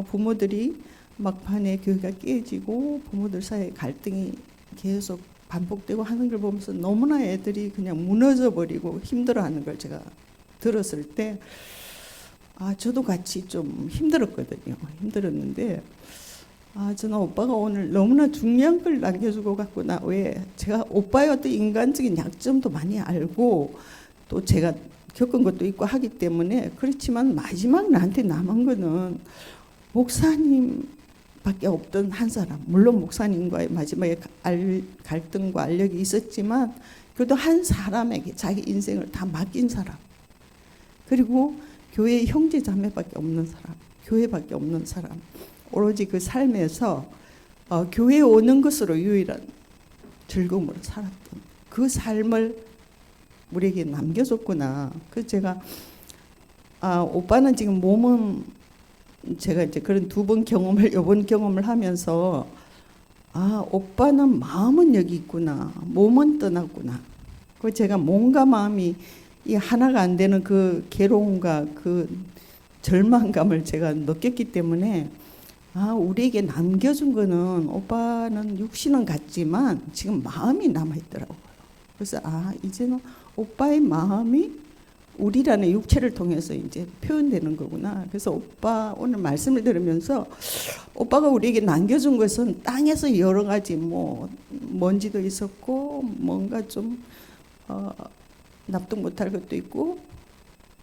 부모들이 막판에 교회가 깨지고 부모들 사이에 갈등이 계속 반복되고 하는 걸 보면서 너무나 애들이 그냥 무너져 버리고 힘들어하는 걸 제가 들었을 때 저도 같이 좀 힘들었거든요. 힘들었는데 저는 오빠가 오늘 너무나 중요한 걸 남겨주고 갔구나. 왜? 제가 오빠의 어떤 인간적인 약점도 많이 알고 또 제가 겪은 것도 있고 하기 때문에, 그렇지만 마지막 나한테 남은 거는 목사님밖에 없던 한 사람. 물론 목사님과의 마지막에 갈등과 알력이 있었지만 그래도 한 사람에게 자기 인생을 다 맡긴 사람. 그리고 교회의 형제 자매밖에 없는 사람. 교회밖에 없는 사람. 오로지 그 삶에서 교회에 오는 것으로 유일한 즐거움으로 살았던 그 삶을 우리에게 남겨줬구나. 그래서 제가 오빠는 지금 몸은 제가 이제 그런 두 번 이번 경험을 하면서 오빠는 마음은 여기 있구나. 몸은 떠났구나. 그 제가 몸과 마음이 이 하나가 안 되는 그 괴로움과 그 절망감을 제가 느꼈기 때문에 우리에게 남겨준 거는 오빠는 육신은 같지만 지금 마음이 남아있더라고요. 그래서 이제는 오빠의 마음이 우리라는 육체를 통해서 이제 표현되는 거구나. 그래서 오빠 오늘 말씀을 들으면서 오빠가 우리에게 남겨준 것은 땅에서 여러 가지 먼지도 있었고 뭔가 좀 납득 못할 것도 있고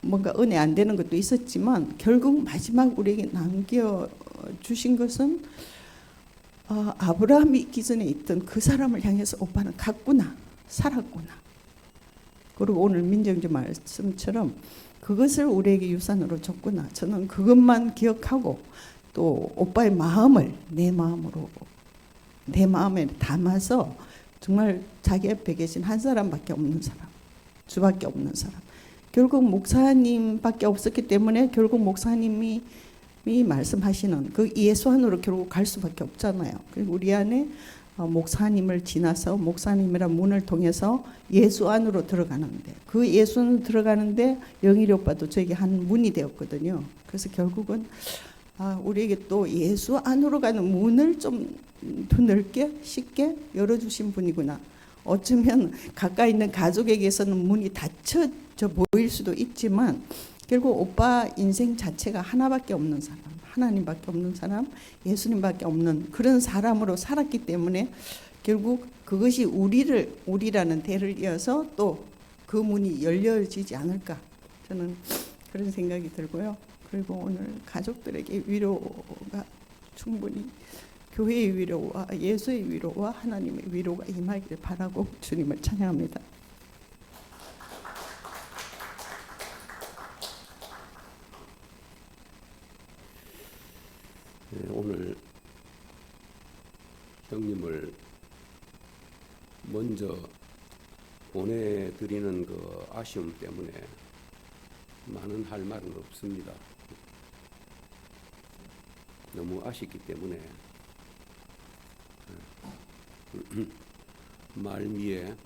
뭔가 은혜 안 되는 것도 있었지만 결국 마지막 우리에게 남겨주신 것은 아브라함이 있기 전에 있던 그 사람을 향해서 오빠는 갔구나. 살았구나. 그리고 오늘 민정주 말씀처럼 그것을 우리에게 유산으로 줬구나. 저는 그것만 기억하고 또 오빠의 마음을 내 마음에 담아서 정말 자기 앞에 계신 한 사람밖에 없는 사람, 주밖에 없는 사람. 결국 목사님밖에 없었기 때문에 결국 목사님이 말씀하시는 그 예수 안으로 결국 갈 수밖에 없잖아요. 그리고 우리 안에 목사님을 지나서 목사님이란 문을 통해서 예수 안으로 들어가는데, 그 예수 안으로 들어가는데 영일이 오빠도 저에게 한 문이 되었거든요. 그래서 결국은 우리에게 또 예수 안으로 가는 문을 좀 더 넓게 쉽게 열어주신 분이구나. 어쩌면 가까이 있는 가족에게서는 문이 닫혀져 보일 수도 있지만 결국 오빠 인생 자체가 하나밖에 없는 사람, 하나님밖에 없는 사람, 예수님밖에 없는 그런 사람으로 살았기 때문에 결국 그것이 우리라는 대를 이어서 또 그 문이 열려지지 않을까, 저는 그런 생각이 들고요. 그리고 오늘 가족들에게 위로가 충분히 교회의 위로와 예수의 위로와 하나님의 위로가 임하기를 바라고 주님을 찬양합니다. 오늘 형님을 먼저 보내드리는 그 아쉬움 때문에 많은 할 말은 없습니다. 너무 아쉽기 때문에 말미에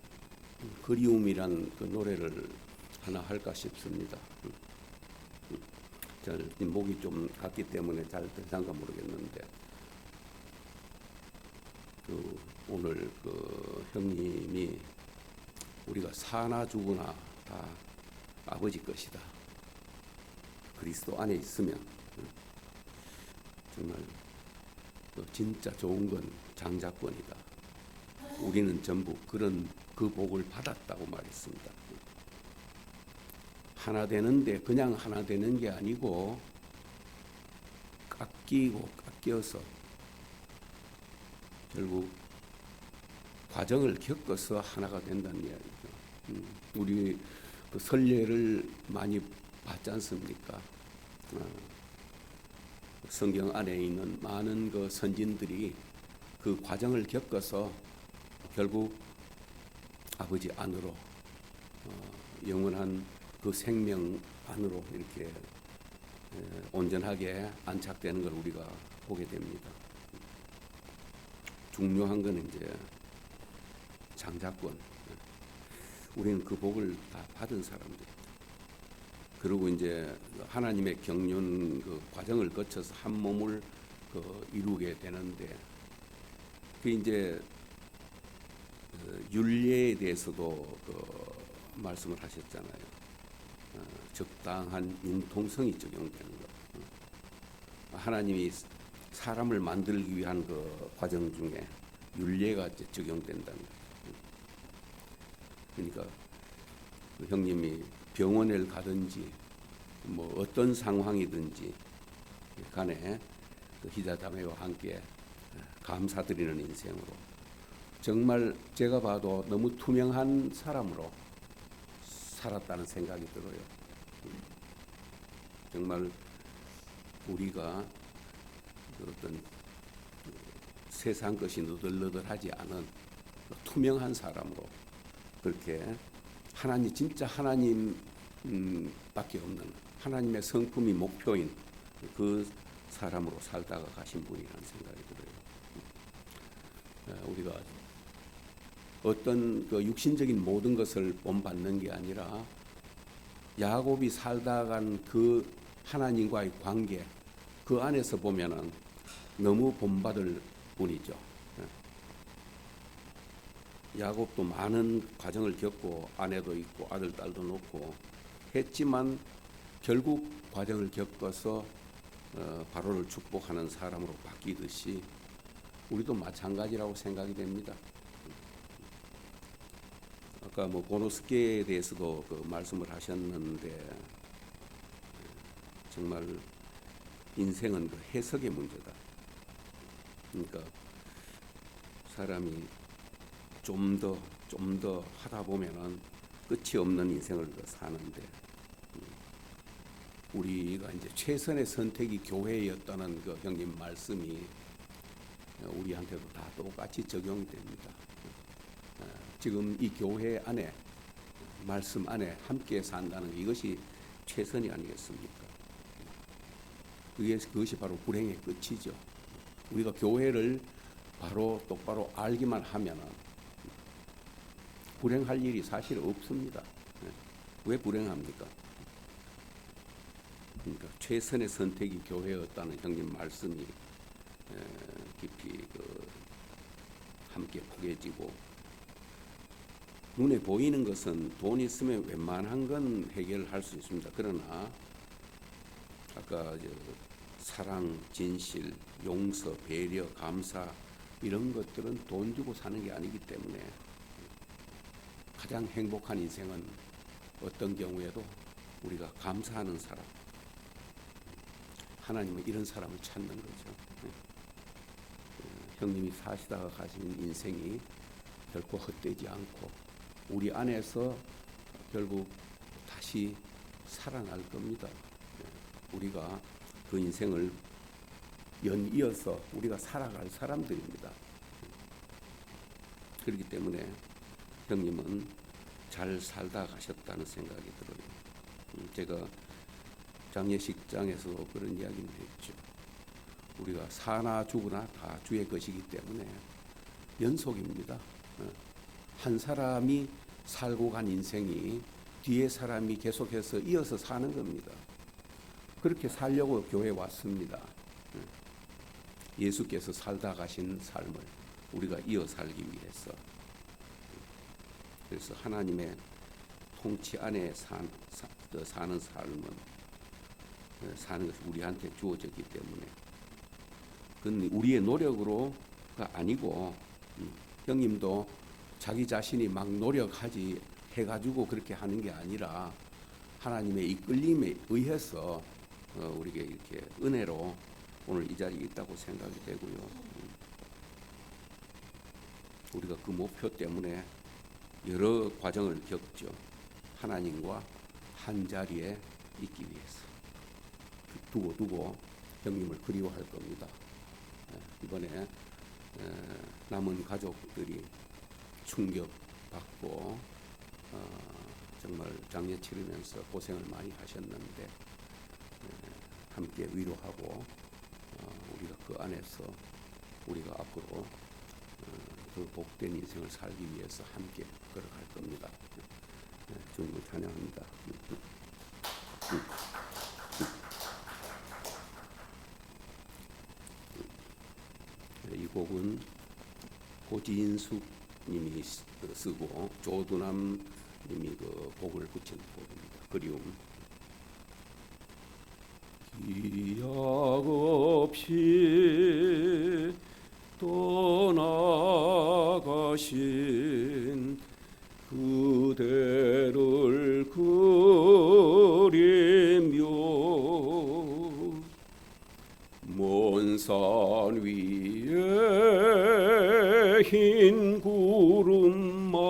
그리움이란 그 노래를 하나 할까 싶습니다. 저는 목이 좀 갔기 때문에 잘 될상가 모르겠는데 오늘 그 형님이 우리가 사나 죽으나 다 아버지 것이다. 그리스도 안에 있으면 정말 진짜 좋은 건 장자권이다. 우리는 전부 그 복을 받았다고 말했습니다. 하나 되는데 그냥 하나 되는 게 아니고 깎여서 결국 과정을 겪어서 하나가 된다는 이야기죠. 우리 그 선례를 많이 봤지 않습니까? 성경 안에 있는 많은 그 선진들이 그 과정을 겪어서 결국 아버지 안으로 영원한 그 생명 안으로 이렇게 온전하게 안착되는 걸 우리가 보게 됩니다. 중요한 것은 이제 장자권. 우리는 그 복을 다 받은 사람들. 그리고 이제 하나님의 경륜 그 과정을 거쳐서 한 몸을 이루게 되는데, 그 이제 율례에 대해서도 말씀을 하셨잖아요. 적당한 융통성이 적용되는 것. 하나님이 사람을 만들기 위한 그 과정 중에 율례가 이제 적용된다는 거죠. 그러니까 그 형님이 병원을 가든지 뭐 어떤 상황이든지 간에 그 희자자매와 함께 감사드리는 인생으로, 정말 제가 봐도 너무 투명한 사람으로 살았다는 생각이 들어요. 정말 우리가 어떤 세상 것이 너덜너덜하지 않은 투명한 사람으로, 그렇게 하나님, 진짜 하나님 밖에 없는 하나님의 성품이 목표인 그 사람으로 살다가 가신 분이라는 생각이 들어요. 우리가 어떤 그 육신적인 모든 것을 본받는 게 아니라 야곱이 살다 간 그 하나님과의 관계, 그 안에서 보면은 너무 본받을 분이죠. 야곱도 많은 과정을 겪고 아내도 있고 아들, 딸도 놓고 했지만 결국 과정을 겪어서 바로를 축복하는 사람으로 바뀌듯이 우리도 마찬가지라고 생각이 됩니다. 아까 뭐 고노스케에 대해서도 그 말씀을 하셨는데, 정말 인생은 그 해석의 문제다. 그러니까 사람이 좀 더 하다 보면은 끝이 없는 인생을 사는데, 우리가 이제 최선의 선택이 교회였다는 그 형님 말씀이 우리한테도 다 똑같이 적용이 됩니다. 지금 이 교회 안에, 말씀 안에 함께 산다는 것, 이것이 최선이 아니겠습니까? 그것이 바로 불행의 끝이죠. 우리가 교회를 바로 똑바로 알기만 하면은 불행할 일이 사실 없습니다. 왜 불행합니까? 그러니까 최선의 선택이 교회였다는 형님 말씀이 깊이 함께 포개지고, 눈에 보이는 것은 돈 있으면 웬만한 건 해결할 수 있습니다. 그러나 아까 사랑, 진실, 용서, 배려, 감사, 이런 것들은 돈 주고 사는 게 아니기 때문에 가장 행복한 인생은 어떤 경우에도 우리가 감사하는 사람, 하나님은 이런 사람을 찾는 거죠. 형님이 사시다가 가신 인생이 결코 헛되지 않고 우리 안에서 결국 다시 살아날 겁니다. 우리가 그 인생을 연이어서 우리가 살아갈 사람들입니다. 그렇기 때문에 형님은 잘 살다 가셨다는 생각이 들어요. 제가 장례식장에서 그런 이야기를 했죠. 우리가 사나 죽으나 다 주의 것이기 때문에 연속입니다. 한 사람이 살고 간 인생이 뒤에 사람이 계속해서 이어서 사는 겁니다. 그렇게 살려고 교회에 왔습니다. 예수께서 살다 가신 삶을 우리가 이어 살기 위해서. 그래서 하나님의 통치 안에 사는 삶은 사는 것이 우리한테 주어졌기 때문에 그건 우리의 노력으로가 아니고 형님도 자기 자신이 막 노력하지 해가지고 그렇게 하는 게 아니라 하나님의 이끌림에 의해서 우리에게 이렇게 은혜로 오늘 이 자리에 있다고 생각이 되고요. 우리가 그 목표 때문에 여러 과정을 겪죠. 하나님과 한 자리에 있기 위해서 두고 형님을 그리워할 겁니다. 이번에 남은 가족들이 충격받고 정말 장례 치르면서 고생을 많이 하셨는데 함께 위로하고 우리가 그 안에서 우리가 앞으로 그 복된 인생을 살기 위해서 함께 걸어갈 겁니다. 주님을 찬양합니다. 이 곡은 고진숙 님이 쓰고 조두남 님이 그 곡을 붙인 곡입니다. 그리움. 기약 없이 떠나가신 그대를 그리며 먼 산 위에 흰 구름만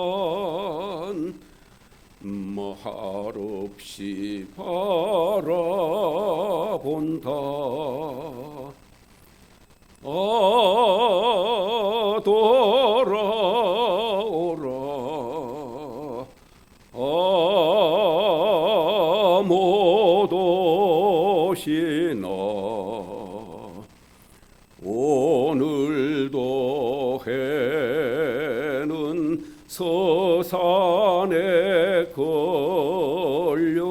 말없이 바라본다. 돌아오라 못 오시나 오늘도 해는 서산에 걸려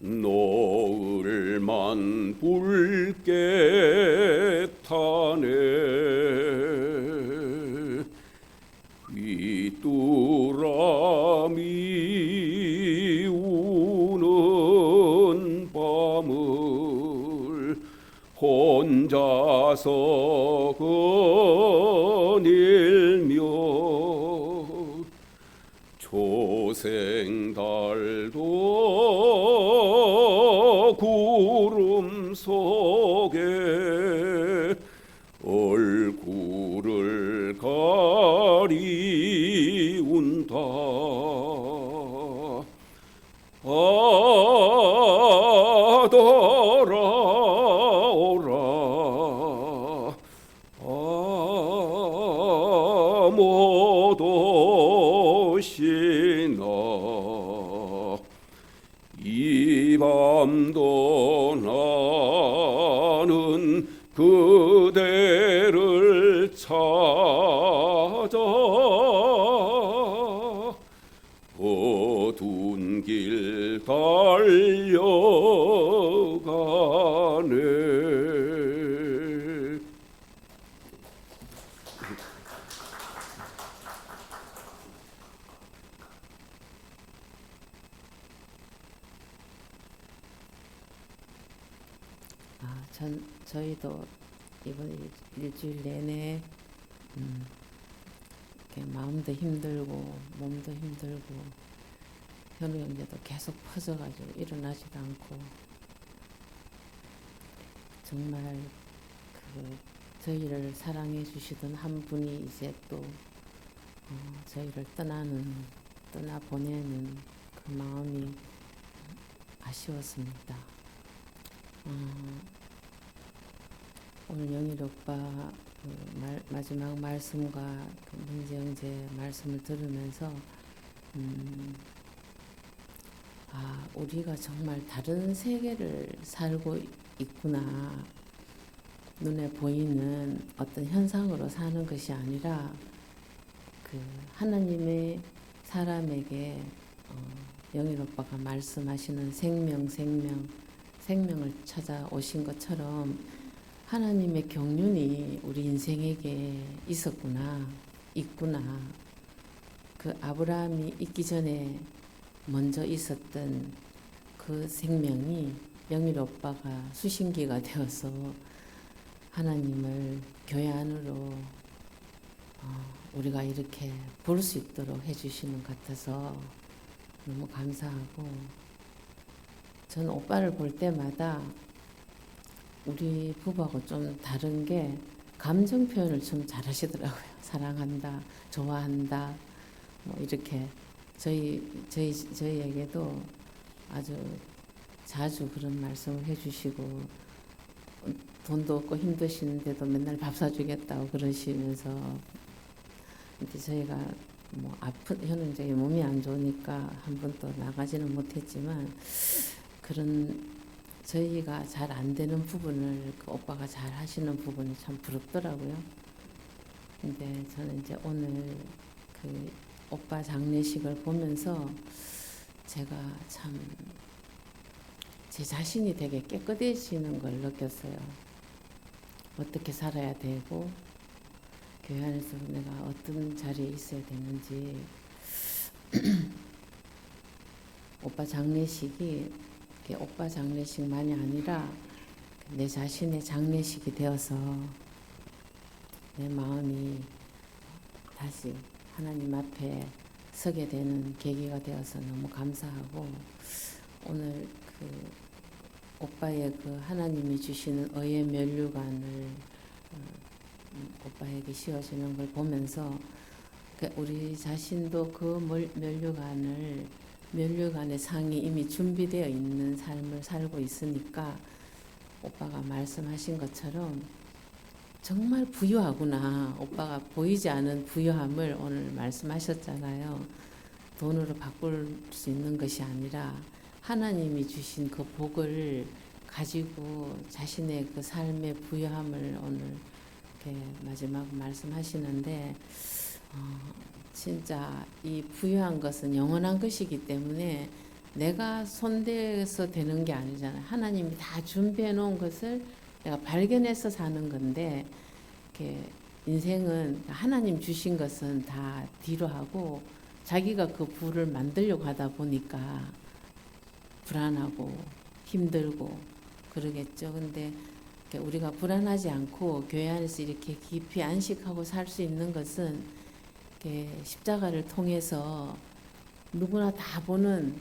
노을만 붉게 타네. 귀뚜라미 우는 밤을 혼자서 거닐며 조생달도 구름 속에 얼굴을 가리운다. 돌아오라 못 오시나 이 밤도 나는 그대를 찾아 어두운 길 달려가네. 저희도 이번 일주일 내내 이렇게 마음도 힘들고 몸도 힘들고 현우 형제도 계속 퍼져가지고 일어나지도 않고 정말 그 저희를 사랑해 주시던 한 분이 이제 또 저희를 떠나보내는 그 마음이 아쉬웠습니다. 오늘 영일 오빠 마지막 말씀과 그 문재 형제 말씀을 들으면서 우리가 정말 다른 세계를 살고 있구나. 눈에 보이는 어떤 현상으로 사는 것이 아니라 그 하나님의 사람에게 영일 오빠가 말씀하시는 생명을 찾아오신 것처럼 하나님의 경륜이 우리 인생에게 있구나. 그 그 아브라함이 있기 전에 먼저 있었던 그 생명이 영일 오빠가 수신기가 되어서 하나님을 교회 안으로 우리가 이렇게 볼 수 있도록 해주시는 것 같아서 너무 감사하고, 저는 오빠를 볼 때마다 우리 부부하고 좀 다른 게 감정 표현을 좀 잘하시더라고요. 사랑한다, 좋아한다, 뭐 이렇게 저희에게도 아주 자주 그런 말씀을 해주시고, 돈도 없고 힘드시는데도 맨날 밥 사주겠다고 그러시면서, 근데 저희가 뭐 현은 이제 몸이 안 좋으니까 한 번도 나가지는 못했지만, 그런 저희가 잘 안 되는 부분을 그 오빠가 잘 하시는 부분이 참 부럽더라고요. 근데 저는 이제 오늘 그 오빠 장례식을 보면서 제가 참 제 자신이 되게 깨끗해지는 걸 느꼈어요. 어떻게 살아야 되고 교회 안에서 내가 어떤 자리에 있어야 되는지. 오빠 장례식이 오빠 장례식만이 아니라 내 자신의 장례식이 되어서 내 마음이 다시 하나님 앞에 서게 되는 계기가 되어서 너무 감사하고, 오늘 그 오빠의 그 하나님이 주시는 의의 면류관을 오빠에게 씌워주는 걸 보면서 우리 자신도 그 면류관의 상이 이미 준비되어 있는 삶을 살고 있으니까, 오빠가 말씀하신 것처럼 정말 부유하구나. 오빠가 보이지 않은 부유함을 오늘 말씀하셨잖아요. 돈으로 바꿀 수 있는 것이 아니라 하나님이 주신 그 복을 가지고 자신의 그 삶의 부유함을 오늘 이렇게 마지막 말씀하시는데, 진짜 이 부유한 것은 영원한 것이기 때문에 내가 손대서 되는 게 아니잖아요. 하나님이 다 준비해 놓은 것을 내가 발견해서 사는 건데, 이렇게 인생은 하나님 주신 것은 다 뒤로 하고 자기가 그 부를 만들려고 하다 보니까 불안하고 힘들고 그러겠죠. 근데 우리가 불안하지 않고 교회 안에서 이렇게 깊이 안식하고 살 수 있는 것은 십자가를 통해서 누구나 다 보는,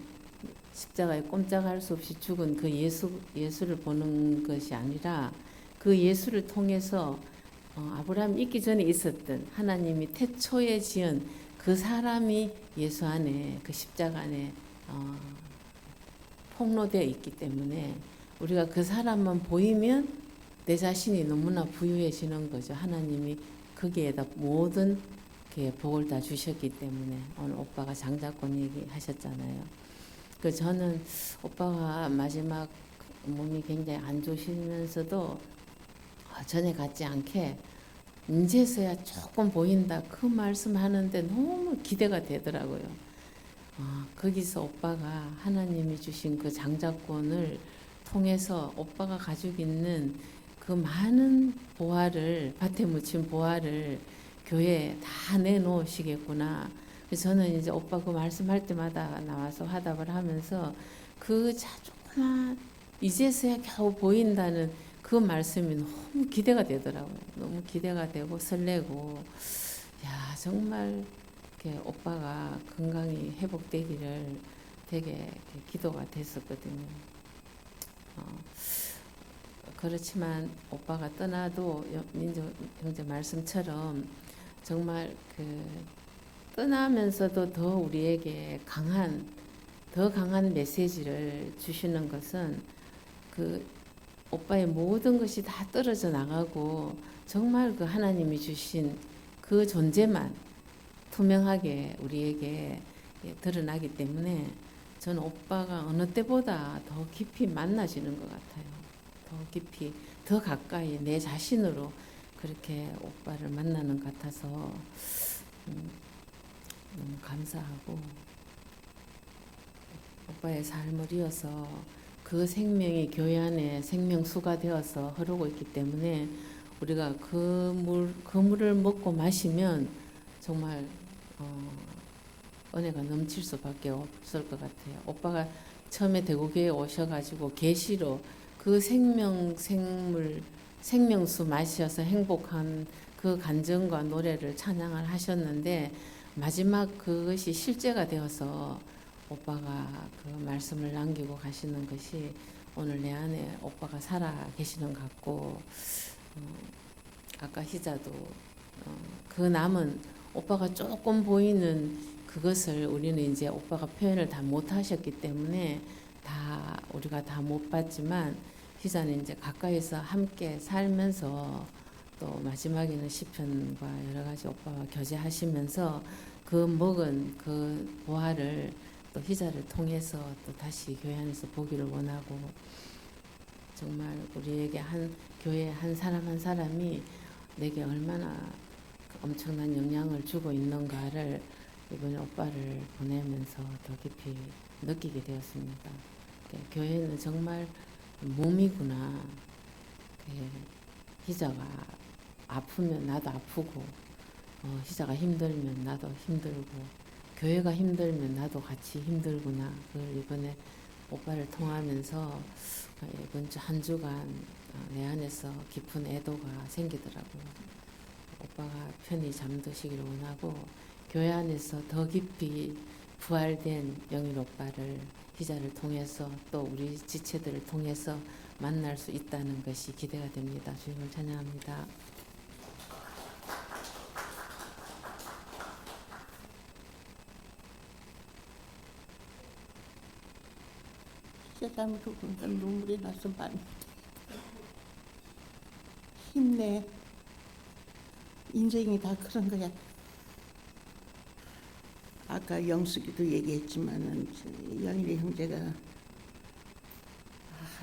십자가에 꼼짝할 수 없이 죽은 그 예수를 보는 것이 아니라, 그 예수를 통해서 아브라함이 있기 전에 있었던 하나님이 태초에 지은 그 사람이 예수 안에, 그 십자가 안에 폭로되어 있기 때문에, 우리가 그 사람만 보이면 내 자신이 너무나 부유해지는 거죠. 하나님이 거기에다 모든 복을 다 주셨기 때문에. 오늘 오빠가 장자권 얘기하셨잖아요. 저는 오빠가 마지막 몸이 굉장히 안 좋으시면서도 전에 같지 않게 이제서야 조금 보인다, 그 말씀하는데 너무 기대가 되더라고요. 거기서 오빠가 하나님이 주신 그 장자권을 통해서 오빠가 가지고 있는 그 많은 보화를, 밭에 묻힌 보화를 교회에 다 내놓으시겠구나. 그래서 저는 이제 오빠 그 말씀할 때마다 나와서 화답을 하면서 그 조그만 이제서야 겨우 보인다는 그 말씀이 너무 기대가 되더라고요. 너무 기대가 되고 설레고, 야, 정말 이렇게 오빠가 건강이 회복되기를 되게 기도가 됐었거든요. 그렇지만 오빠가 떠나도 민정 형제 말씀처럼 정말 떠나면서도 더 우리에게 더 강한 메시지를 주시는 것은, 오빠의 모든 것이 다 떨어져 나가고 정말 그 하나님이 주신 그 존재만 투명하게 우리에게 드러나기 때문에, 저는 오빠가 어느 때보다 더 깊이 만나지는 것 같아요. 더 깊이, 더 가까이 내 자신으로 그렇게 오빠를 만나는 것 같아서 너무 감사하고, 오빠의 삶을 이어서 그 생명이 교회 안에 생명수가 되어서 흐르고 있기 때문에, 우리가 그 물을 먹고 마시면 정말 은혜가 넘칠 수밖에 없을 것 같아요. 오빠가 처음에 대구교회 오셔가지고 계시로 그 생명수 마셔서 행복한 그 간증과 노래를 찬양을 하셨는데 마지막 그것이 실제가 되어서 오빠가 그 말씀을 남기고 가시는 것이 오늘 내 안에 오빠가 살아 계시는 것 같고 아까 희자도 그 남은 오빠가 조금 보이는 그것을 우리는 이제 오빠가 표현을 다 못하셨기 때문에 다 우리가 다 못 봤지만 희자는 이제 가까이서 함께 살면서 또 마지막에는 시편과 여러 가지 오빠와 교제하시면서 그 먹은 그 보화를 또 희자를 통해서 또 다시 교회 안에서 보기를 원하고 정말 우리에게 한 교회 한 사람 한 사람이 내게 얼마나 엄청난 영향을 주고 있는가를 이번에 오빠를 보내면서 더 깊이 느끼게 되었습니다. 교회는 정말 몸이구나. 희자가 아프면 나도 아프고 희자가 힘들면 나도 힘들고 교회가 힘들면 나도 같이 힘들구나. 그걸 이번에 오빠를 통하면서 이번 주 한 주간 내 안에서 깊은 애도가 생기더라고요. 오빠가 편히 잠드시기를 원하고 교회 안에서 더 깊이 부활된 영일 오빠를 희자를 통해서 또 우리 지체들을 통해서 만날 수 있다는 것이 기대가 됩니다. 주님을 찬양합니다. 세상으로 보니까 눈물이 나서 많이 힘내. 인생이 다 그런 거야. 아까 영숙이도 얘기했지만은 영일이 형제가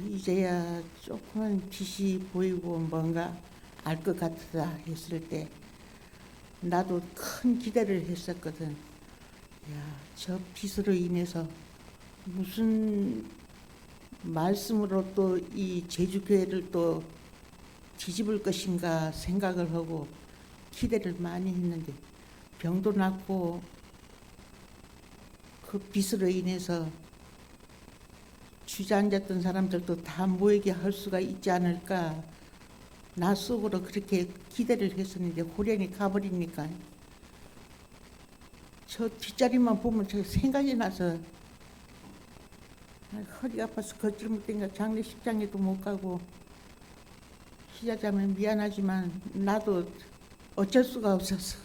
이제야 조그만 빛이 보이고 뭔가 알 것 같다 했을 때 나도 큰 기대를 했었거든. 야, 저 빛으로 인해서 무슨 말씀으로 또 이 제주교회를 또 뒤집을 것인가 생각을 하고 기대를 많이 했는데 병도 낫고 그 빛으로 인해서 주저앉았던 사람들도 다 모이게 할 수가 있지 않을까 나 속으로 그렇게 기대를 했었는데 호련히 가버리니까 저 뒷자리만 보면 저 생각이 나서 허리가 아파서 걷질 못하니까 장례식장에도 못 가고 희자자면 미안하지만 나도 어쩔 수가 없어서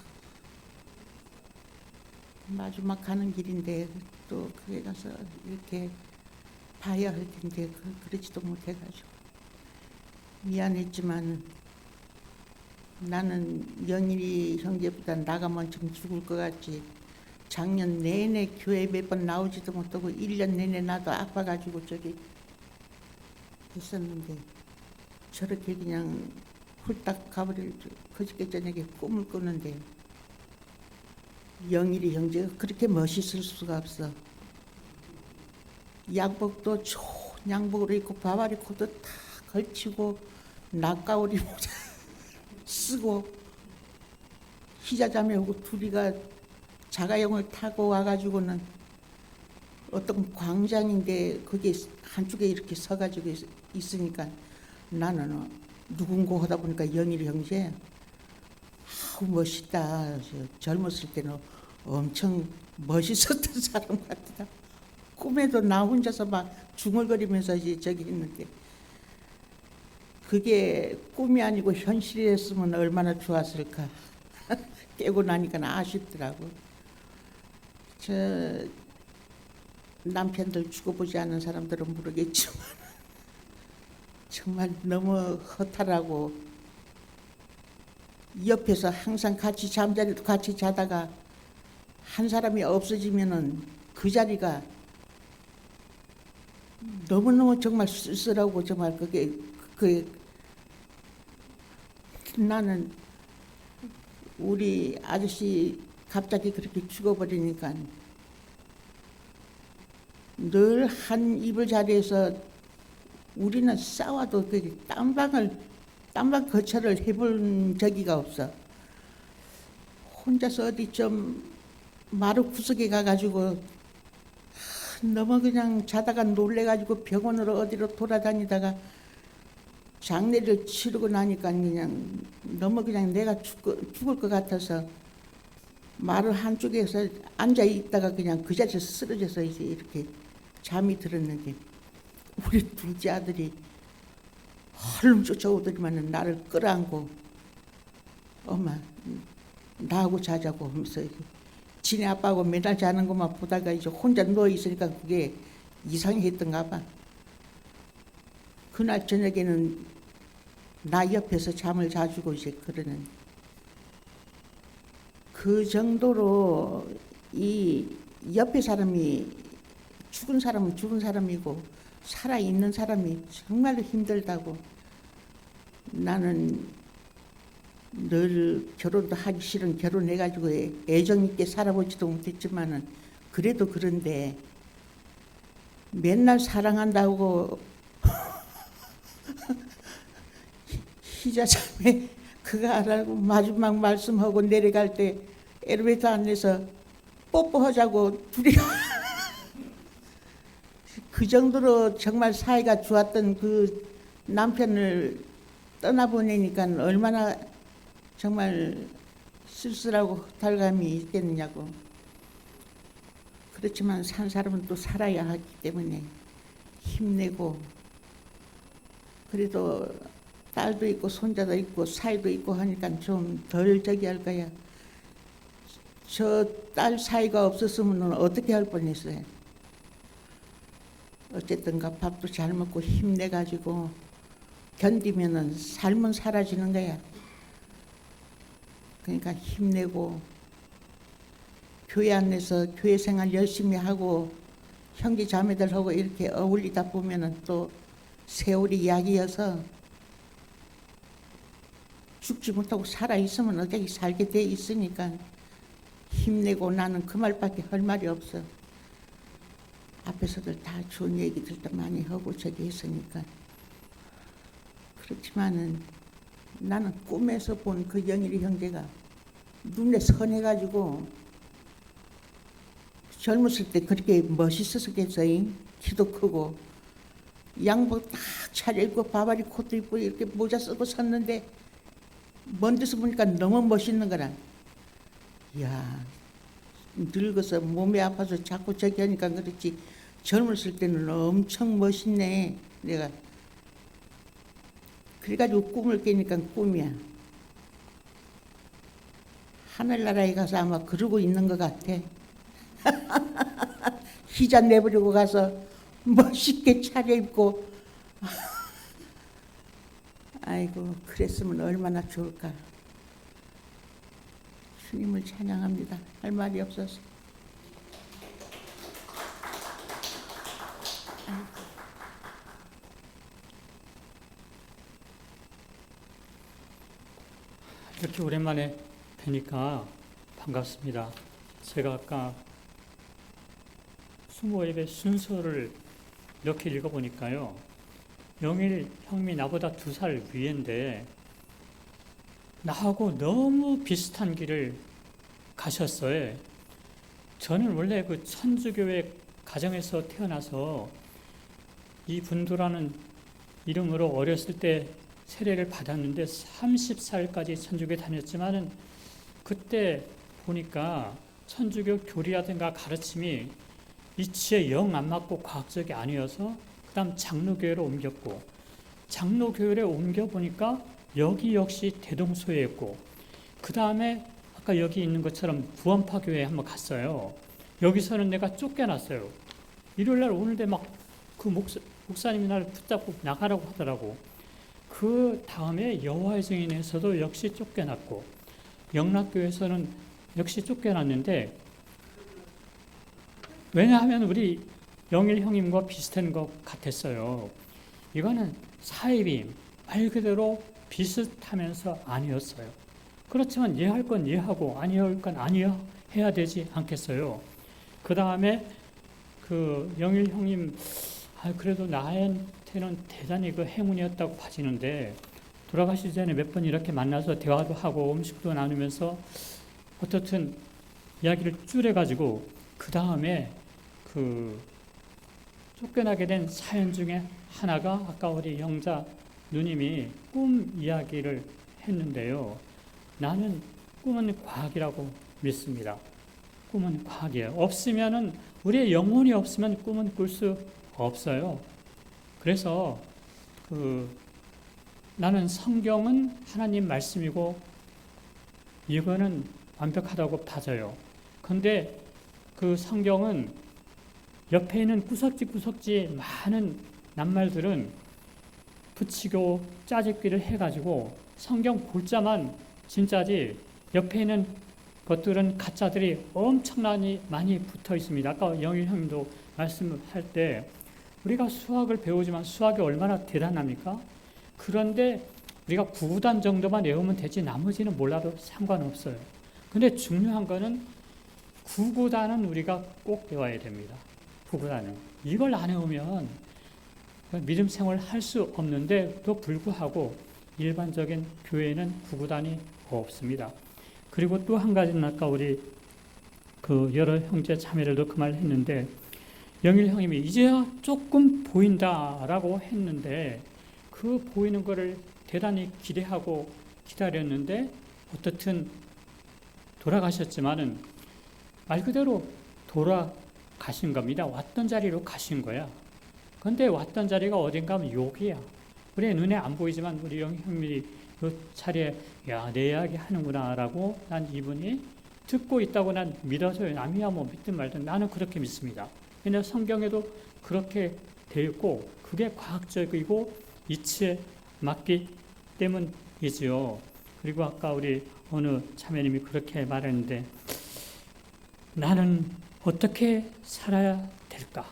마지막 가는 길인데 또 그에 가서 이렇게 봐야 할 텐데 그러지도 못해가지고 미안했지만 나는 영일이 형제보다 나가 먼저 죽을 것 같지. 작년 내내 교회 몇 번 나오지도 못하고 1년 내내 나도 아파가지고 저기 했었는데 저렇게 그냥 훌딱 가버릴 그저께 저녁에 꿈을 꾸는데 영일이 형제가 그렇게 멋있을 수가 없어. 양복도 좋은 양복으로 입고 바바리 코트 다 걸치고 낙가오리 모자 쓰고 희자자매하고 둘이가 자가용을 타고 와가지고는 어떤 광장인데 거기에 한쪽에 이렇게 서가지고 있으니까 나는 누군가 하다 보니까 영일 형제 아우 멋있다. 젊었을 때는 엄청 멋있었던 사람 같다. 꿈에도 나 혼자서 막 중얼거리면서 이제 저기 있는데 그게 꿈이 아니고 현실이었으면 얼마나 좋았을까. 깨고 나니까 아쉽더라고. 저 남편들 죽어보지 않은 사람들은 모르겠지만 정말 너무 허탈하고 옆에서 항상 같이 잠자리도 같이 자다가 한 사람이 없어지면은 그 자리가 너무너무 정말 쓸쓸하고 정말 그게 나는 우리 아저씨 갑자기 그렇게 죽어버리니까 늘 한 이불 자리에서 우리는 싸워도 그 땀방 거처를 해본 적이가 없어. 혼자서 어디 좀 마루 구석에 가가지고 너무 그냥 자다가 놀래가지고 병원으로 어디로 돌아다니다가 장례를 치르고 나니까 그냥 너무 그냥 내가 죽을 것 같아서 마루 한쪽에서 앉아 있다가 그냥 그 자리에서 쓰러져서 이제 이렇게 잠이 들었는데 우리 둘째 아들이 얼른 쫓아오더니만 나를 끌어안고 엄마 나하고 자자고 하면서 지네 아빠하고 맨날 자는 것만 보다가 이제 혼자 누워 있으니까 그게 이상했던가 봐. 그날 저녁에는 나 옆에서 잠을 자주고 이제 그러는 그 정도로 이 옆에 사람이 죽은 사람은 죽은 사람이고 살아 있는 사람이 정말로 힘들다고. 나는 늘 결혼도 하기 싫은 결혼해가지고 애정 있게 살아보지도 못했지만은 그래도 그런데 맨날 사랑한다고 희자자매 그거 하라고 마지막 말씀하고 내려갈 때 엘리베이터 안에서 뽀뽀하자고 둘이 그 정도로 정말 사이가 좋았던 그 남편을 떠나보내니까 얼마나 정말 쓸쓸하고 허탈감이 있겠느냐고. 그렇지만 산 사람은 또 살아야 하기 때문에 힘내고 그래도 딸도 있고 손자도 있고 사이도 있고 하니까 좀 덜 저기 할 거야. 저 딸 사이가 없었으면 어떻게 할 뻔했어요. 어쨌든가 밥도 잘 먹고 힘내가지고 견디면은 삶은 사라지는 거야. 그러니까 힘내고 교회 안에서 교회 생활 열심히 하고 형제 자매들하고 이렇게 어울리다 보면은 또 세월이 약이어서 죽지 못하고 살아 있으면 어차피 살게 돼 있으니까 힘내고. 나는 그 말밖에 할 말이 없어. 앞에서들 다 좋은 얘기들도 많이 하고 저기 했으니까. 그렇지만은 나는 꿈에서 본 그 영일이 형제가 눈에 선해가지고 젊었을 때 그렇게 멋있었겠어요. 키도 크고 양복 딱 차려입고 바바리 코트 입고 이렇게 모자 쓰고 섰는데 먼 데서 보니까 너무 멋있는 거라. 이야, 늙어서 몸이 아파서 자꾸 저기 하니까 그렇지 젊었을 때는 엄청 멋있네. 내가 그래가지고 꿈을 깨니까 꿈이야. 하늘나라에 가서 아마 그러고 있는 것 같아. 희자 내버리고 가서 멋있게 차려입고 아이고 그랬으면 얼마나 좋을까. 주님을 찬양합니다. 할 말이 없어서. 이렇게 오랜만에 뵈니까 반갑습니다. 제가 아까 수모 예배 순서를 이렇게 읽어보니까요. 영일 형님이 나보다 2살 위인데 나하고 너무 비슷한 길을 가셨어요. 저는 원래 그 천주교회 가정에서 태어나서 이 분도라는 이름으로 어렸을 때 세례를 받았는데 30살까지 천주교에 다녔지만은 그때 보니까 천주교 교리라든가 가르침이 이치에 영 안 맞고 과학적이 아니어서 그다음 장로교회로 옮겼고 장로교회를 옮겨보니까 여기 역시 대동소회였고 그 다음에 아까 여기 있는 것처럼 구원파 교회에 한번 갔어요. 여기서는 내가 쫓겨났어요. 일요일날 오는데 막 그 목사님이 나를 붙잡고 나가라고 하더라고. 그 다음에 여호와의 증인에서도 역시 쫓겨났고 영락교에서는 역시 쫓겨났는데 왜냐하면 우리 영일 형님과 비슷한 것 같았어요. 이거는 사입임 말 그대로 비슷하면서 아니었어요. 그렇지만 이해할 건 이해하고 아니할 건 아니해야 되지 않겠어요. 그 다음에 그 영일 형님 그래도 나한테는 대단히 그 행운이었다고 봐지는데 돌아가시기 전에 몇 번 이렇게 만나서 대화도 하고 음식도 나누면서 어떻든 이야기를 줄여가지고 그 다음에 그 쫓겨나게 된 사연 중에 하나가 아까 우리 영자 누님이 꿈 이야기를 했는데요. 나는 꿈은 과학이라고 믿습니다. 꿈은 과학이에요. 없으면은 우리의 영혼이 없으면 꿈은 꿀 수 없어요. 그래서 나는 성경은 하나님 말씀이고 이거는 완벽하다고 봐져요. 근데 그 성경은 옆에 있는 구석지 많은 낱말들은 붙이고 짜집기를 해가지고 성경 골자만 진짜지 옆에 있는 것들은 가짜들이 엄청나게 많이 붙어 있습니다. 아까 영일 형님도 말씀할 때 우리가 수학을 배우지만 수학이 얼마나 대단합니까? 그런데 우리가 구구단 정도만 외우면 되지 나머지는 몰라도 상관없어요. 근데 중요한 거는 구구단은 우리가 꼭 배워야 됩니다. 구구단은. 이걸 안 외우면 믿음 생활을 할 수 없는데도 불구하고 일반적인 교회에는 구구단이 없습니다. 그리고 또 한 가지는 아까 우리 그 여러 형제 자매들도 그 말 했는데 영일 형님이 이제야 조금 보인다라고 했는데 그 보이는 거를 대단히 기대하고 기다렸는데 어떻든 돌아가셨지만은 말 그대로 돌아가신 겁니다. 왔던 자리로 가신 거야. 근데 왔던 자리가 어딘가 하면 여기야. 우리 눈에 안 보이지만 우리 영일 형님이 그 자리에 야, 내 이야기 하는구나 라고 난 이분이 듣고 있다고 난 믿어서요. 남이야 뭐 믿든 말든 나는 그렇게 믿습니다. 근데 성경에도 그렇게 되어 있고 그게 과학적이고 이치에 맞기 때문이지요. 그리고 아까 우리 어느 자매님이 그렇게 말했는데 나는 어떻게 살아야 될까?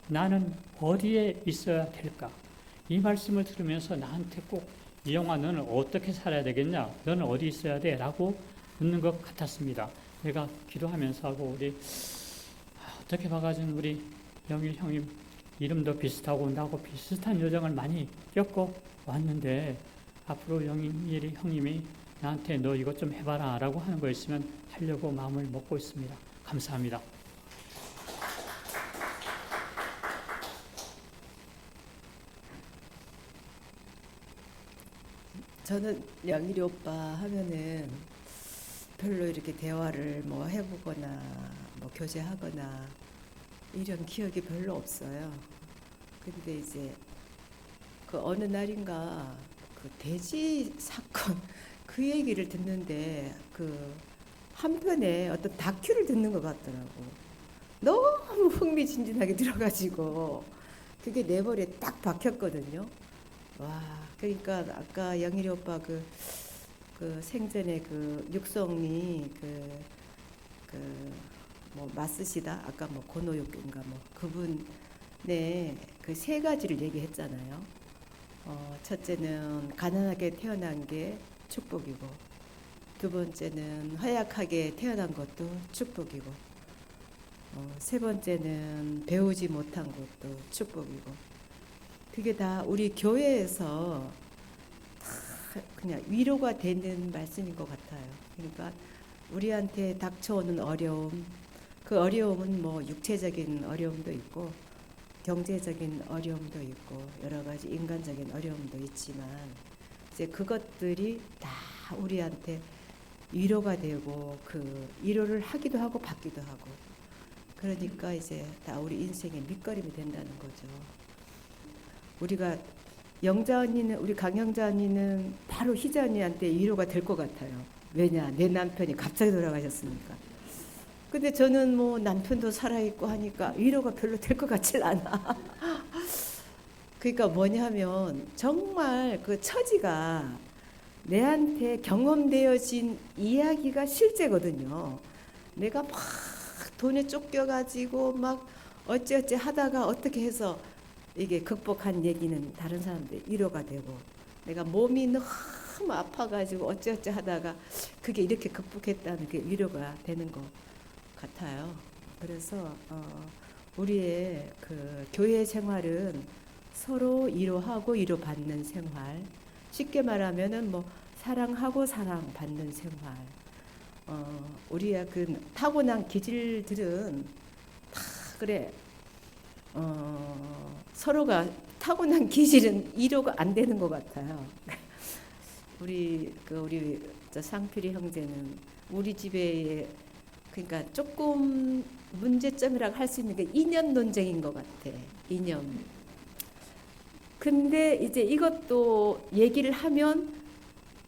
나는 어디에 있어야 될까? 이 말씀을 들으면서 나한테 꼭 이영아 너는 어떻게 살아야 되겠냐? 너는 어디 있어야 돼? 라고 묻는 것 같았습니다. 내가 기도하면서 하고 우리 어떻게 봐가지고 우리 영일 형님 이름도 비슷하고 나하고 비슷한 여정을 많이 겪어 왔는데 앞으로 영일이 형님이 나한테 너 이것 좀 해봐라 라고 하는 거 있으면 하려고 마음을 먹고 있습니다. 감사합니다. 저는 영일이 오빠 하면은 별로 이렇게 대화를 뭐 해보거나 뭐 교제하거나 이런 기억이 별로 없어요. 근데 이제 그 어느 날인가 그 돼지 사건 그 얘기를 듣는데 그 한편에 어떤 다큐를 듣는 것 같더라고. 너무 흥미진진하게 들어가지고 그게 내 머리에 딱 박혔거든요. 와, 그러니까 아까 영일이 오빠 그 생전에 그 육성이 뭐 마쓰시다 아까 뭐 고노육인가 뭐 그분의 그 세 가지를 얘기했잖아요. 첫째는 가난하게 태어난 게 축복이고, 두 번째는 허약하게 태어난 것도 축복이고, 세 번째는 배우지 못한 것도 축복이고. 그게 다 우리 교회에서 다 그냥 위로가 되는 말씀인 것 같아요. 그러니까 우리한테 닥쳐오는 어려움, 그 어려움은 뭐 육체적인 어려움도 있고 경제적인 어려움도 있고 여러 가지 인간적인 어려움도 있지만 이제 그것들이 다 우리한테 위로가 되고 그 위로를 하기도 하고 받기도 하고 그러니까 이제 다 우리 인생의 밑거름이 된다는 거죠. 우리가 영자 언니는 우리 강영자 언니는 바로 희자 언니한테 위로가 될 것 같아요. 왜냐 내 남편이 갑자기 돌아가셨으니까. 근데 저는 뭐 남편도 살아있고 하니까 위로가 별로 될 것 같질 않아. 그러니까 뭐냐면 정말 그 처지가 내한테 경험되어진 이야기가 실제거든요. 내가 막 돈에 쫓겨가지고 막 어찌어찌 하다가 어떻게 해서 이게 극복한 얘기는 다른 사람들 위로가 되고 내가 몸이 너무 아파가지고 어찌어찌 하다가 그게 이렇게 극복했다는 게 위로가 되는 것 같아요. 그래서 우리의 그 교회 생활은 서로 위로하고 위로받는 생활, 쉽게 말하면은 뭐 사랑하고 사랑받는 생활. 우리의 그 타고난 기질들은 다 그래. 서로가 타고난 기질은 이해가 안 되는 것 같아요. 우리 저 상필이 형제는 우리 집에 그러니까 조금 문제점이라고 할 수 있는 게 이념 논쟁인 것 같아. 이념. 근데 이제 이것도 얘기를 하면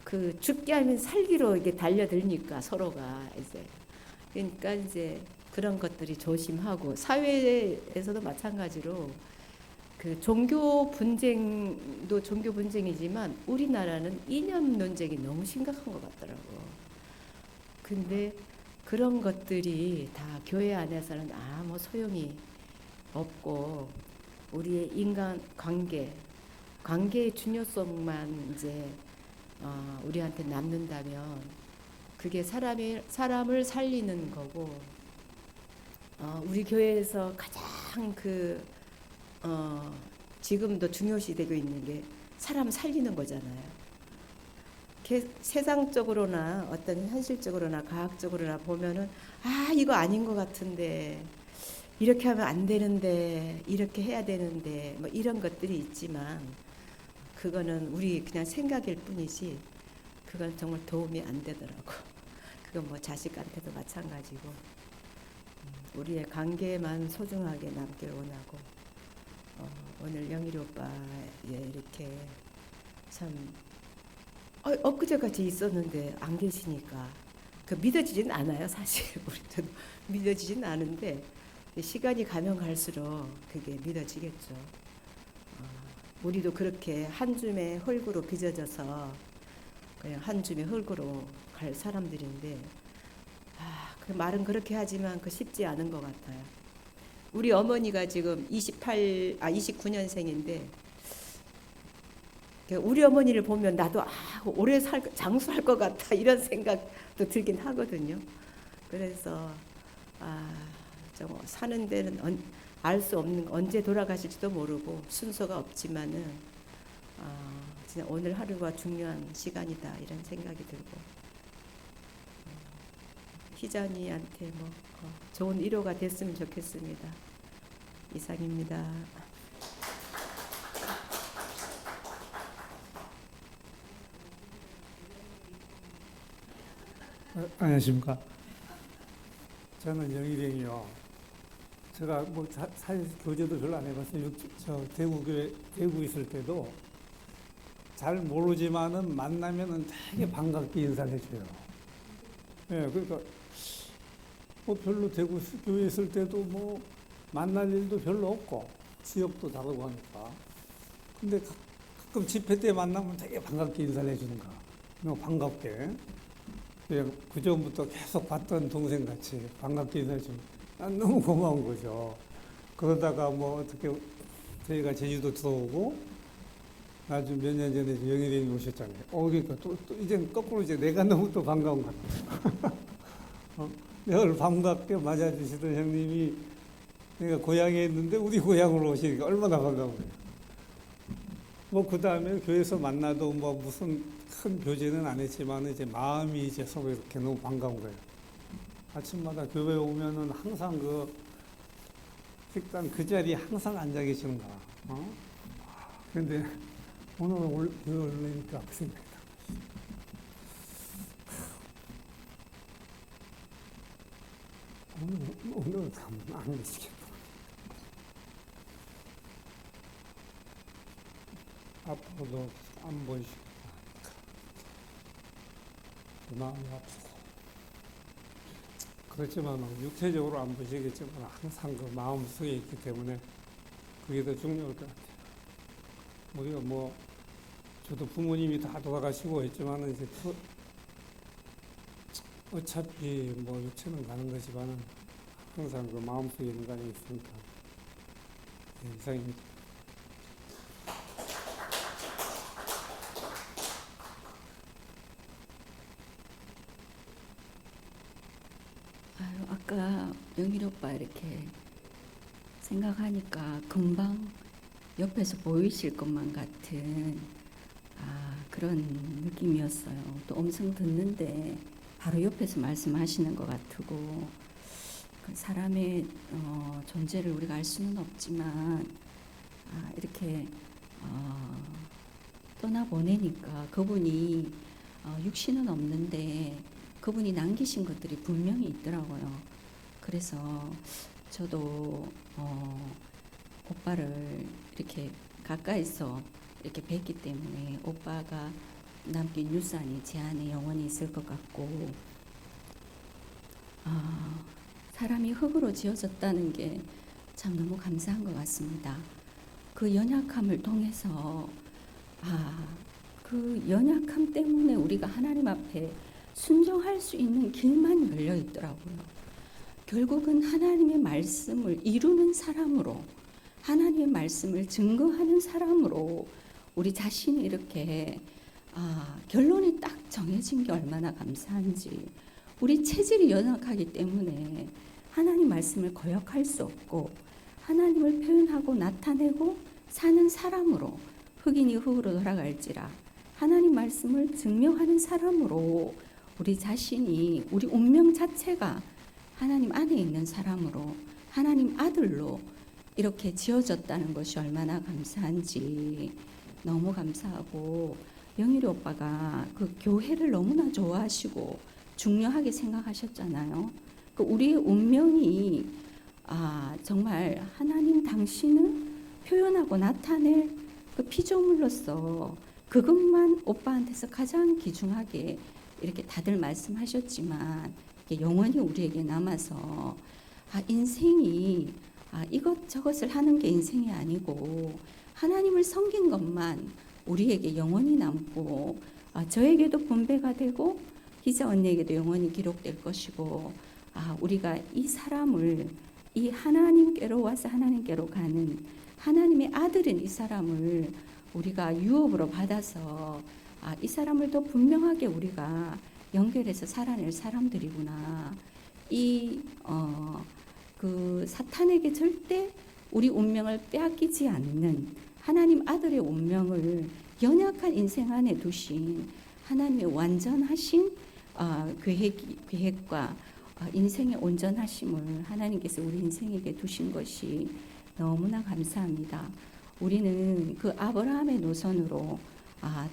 그 죽게 하면 살기로 이게 달려들니까 서로가 이제 그러니까 이제 그런 것들이 조심하고 사회에서도 마찬가지로 그 종교 분쟁도 종교 분쟁이지만 우리나라는 이념 논쟁이 너무 심각한 것 같더라고. 근데 그런 것들이 다 교회 안에서는 아무 소용이 없고 우리의 인간 관계의 중요성만 이제 우리한테 남는다면 그게 사람을 살리는 거고 우리 교회에서 가장 지금도 중요시되고 있는 게 사람 살리는 거잖아요. 세상적으로나 어떤 현실적으로나 과학적으로나 보면은 이거 아닌 것 같은데 이렇게 하면 안 되는데 이렇게 해야 되는데 뭐 이런 것들이 있지만 그거는 우리 그냥 생각일 뿐이지 그건 정말 도움이 안 되더라고. 그건 뭐 자식한테도 마찬가지고 우리의 관계만 소중하게 남길 원하고 오늘 영일이 오빠 이렇게 참 엊그제같이 있었는데 안 계시니까 그 믿어지진 않아요. 사실 우리도 믿어지진 않은데 시간이 가면 갈수록 그게 믿어지겠죠. 우리도 그렇게 한 줌의 흙으로 빚어져서 그냥 한 줌의 흙으로 갈 사람들인데 그 말은 그렇게 하지만 그 쉽지 않은 것 같아요. 우리 어머니가 지금 29년생인데 우리 어머니를 보면 나도 오래 장수할 것 같다 이런 생각도 들긴 하거든요. 그래서 좀 사는 데는 알 수 없는 언제 돌아가실지도 모르고 순서가 없지만은 진짜 오늘 하루가 중요한 시간이다 이런 생각이 들고 희전이한테 뭐 좋은 위로가 됐으면 좋겠습니다. 이상입니다. 안녕하십니까. 저는 영일행이요. 제가 뭐 사실 교제도 별로 안 해봤어요. 저 대구 있을 때도 잘 모르지만은 만나면은 되게 반갑게 인사를 해줘요. 예, 그러니까 뭐 별로 대구 교회 있을 때도 뭐 만날 일도 별로 없고 지역도 다르고 하니까. 근데 가끔 집회 때 만나면 되게 반갑게 인사를 해주는 거야. 너무 반갑게. 그냥 그 전부터 계속 봤던 동생 같이 반갑게 인사해주면 난 너무 고마운 거죠. 그러다가 뭐 어떻게 저희가 제주도 들어오고 아주 몇 년 전에 영일행이 오셨잖아요. 그러니까 또 이제는 거꾸로 이제 내가 너무 또 반가운 것 같아요. 늘 반갑게 맞아주시던 형님이 내가 고향에 있는데 우리 고향으로 오시니까 얼마나 반가운 거예요. 뭐 그 다음에 교회에서 만나도 뭐 무슨 큰 교제는 안 했지만 이제 마음이 이제 서로 이렇게 너무 반가운 거예요. 아침마다 교회 오면은 항상 그 식당 그 자리에 항상 앉아 계시는가. 근데 오늘 교회 올리니까 그 생각이다. 오늘 가면 안 계시겠다. 앞으로도 안 보이시고 마음이 아프고 그렇지만 육체적으로 안 보시겠지만 항상 그 마음 속에 있기 때문에 그게 더 중요할 것 같아요. 우리가 뭐 저도 부모님이 다 돌아가시고 했지만 이제 어차피 뭐 육체는 가는 거지만은 항상 그 마음 속에 있는 거 아니겠습니까? 네, 이상입니다. 아까 영일 오빠 이렇게 생각하니까 금방 옆에서 보이실 것만 같은 그런 느낌이었어요. 또 음성 듣는데 바로 옆에서 말씀하시는 것 같고 그 사람의 존재를 우리가 알 수는 없지만 이렇게 떠나보내니까 그분이 육신은 없는데 그분이 남기신 것들이 분명히 있더라고요. 그래서 저도 오빠를 이렇게 가까이서 이렇게 뵀기 때문에 오빠가 남긴 유산이 제 안에 영원히 있을 것 같고 사람이 흙으로 지어졌다는 게 참 너무 감사한 것 같습니다. 그 연약함을 통해서 그 연약함 때문에 우리가 하나님 앞에 순종할 수 있는 길만 열려 있더라고요. 결국은 하나님의 말씀을 이루는 사람으로 하나님의 말씀을 증거하는 사람으로 우리 자신이 이렇게 결론이 딱 정해진 게 얼마나 감사한지. 우리 체질이 연약하기 때문에 하나님 말씀을 거역할 수 없고 하나님을 표현하고 나타내고 사는 사람으로 흑인이 흑으로 돌아갈지라 하나님 말씀을 증명하는 사람으로 우리 자신이 우리 운명 자체가 하나님 안에 있는 사람으로 하나님 아들로 이렇게 지어졌다는 것이 얼마나 감사한지 너무 감사하고 영일이 오빠가 그 교회를 너무나 좋아하시고 중요하게 생각하셨잖아요. 그 우리의 운명이 정말 하나님 당신은 표현하고 나타낼 그 피조물로서 그것만 오빠한테서 가장 귀중하게 이렇게 다들 말씀하셨지만 영원히 우리에게 남아서 인생이 이것저것을 하는 게 인생이 아니고 하나님을 섬긴 것만 우리에게 영원히 남고 저에게도 분배가 되고 희자 언니에게도 영원히 기록될 것이고 우리가 이 사람을 이 하나님께로 와서 하나님께로 가는 하나님의 아들인 이 사람을 우리가 유업으로 받아서 이 사람을 더 분명하게 우리가 연결해서 살아낼 사람들이구나. 그 사탄에게 절대 우리 운명을 빼앗기지 않는 하나님 아들의 운명을 연약한 인생 안에 두신 하나님의 완전하신 계획과 인생의 온전하심을 하나님께서 우리 인생에게 두신 것이 너무나 감사합니다. 우리는 그 아브라함의 노선으로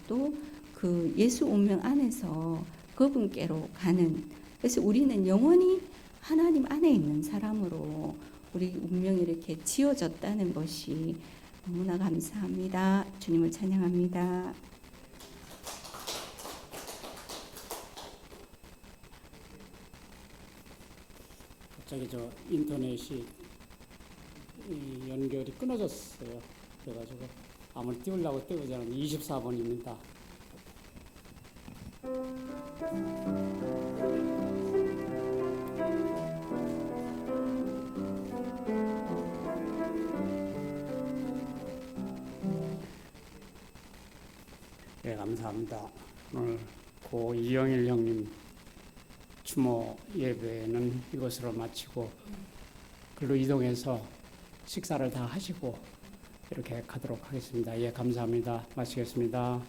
또 그 예수 운명 안에서 그분께로 가는, 그래서 우리는 영원히 하나님 안에 있는 사람으로 우리 운명이 이렇게 지어졌다는 것이 너무나 감사합니다. 주님을 찬양합니다. 갑자기 인터넷이 연결이 끊어졌어요. 그래가지고 아무리 띄우려고 띄우지 않으면 24번입니다. 네, 감사합니다. 오늘 고 이영일 형님 추모 예배는 이것으로 마치고 글로 이동해서 식사를 다 하시고 이렇게 가도록 하겠습니다. 예, 감사합니다. 마치겠습니다.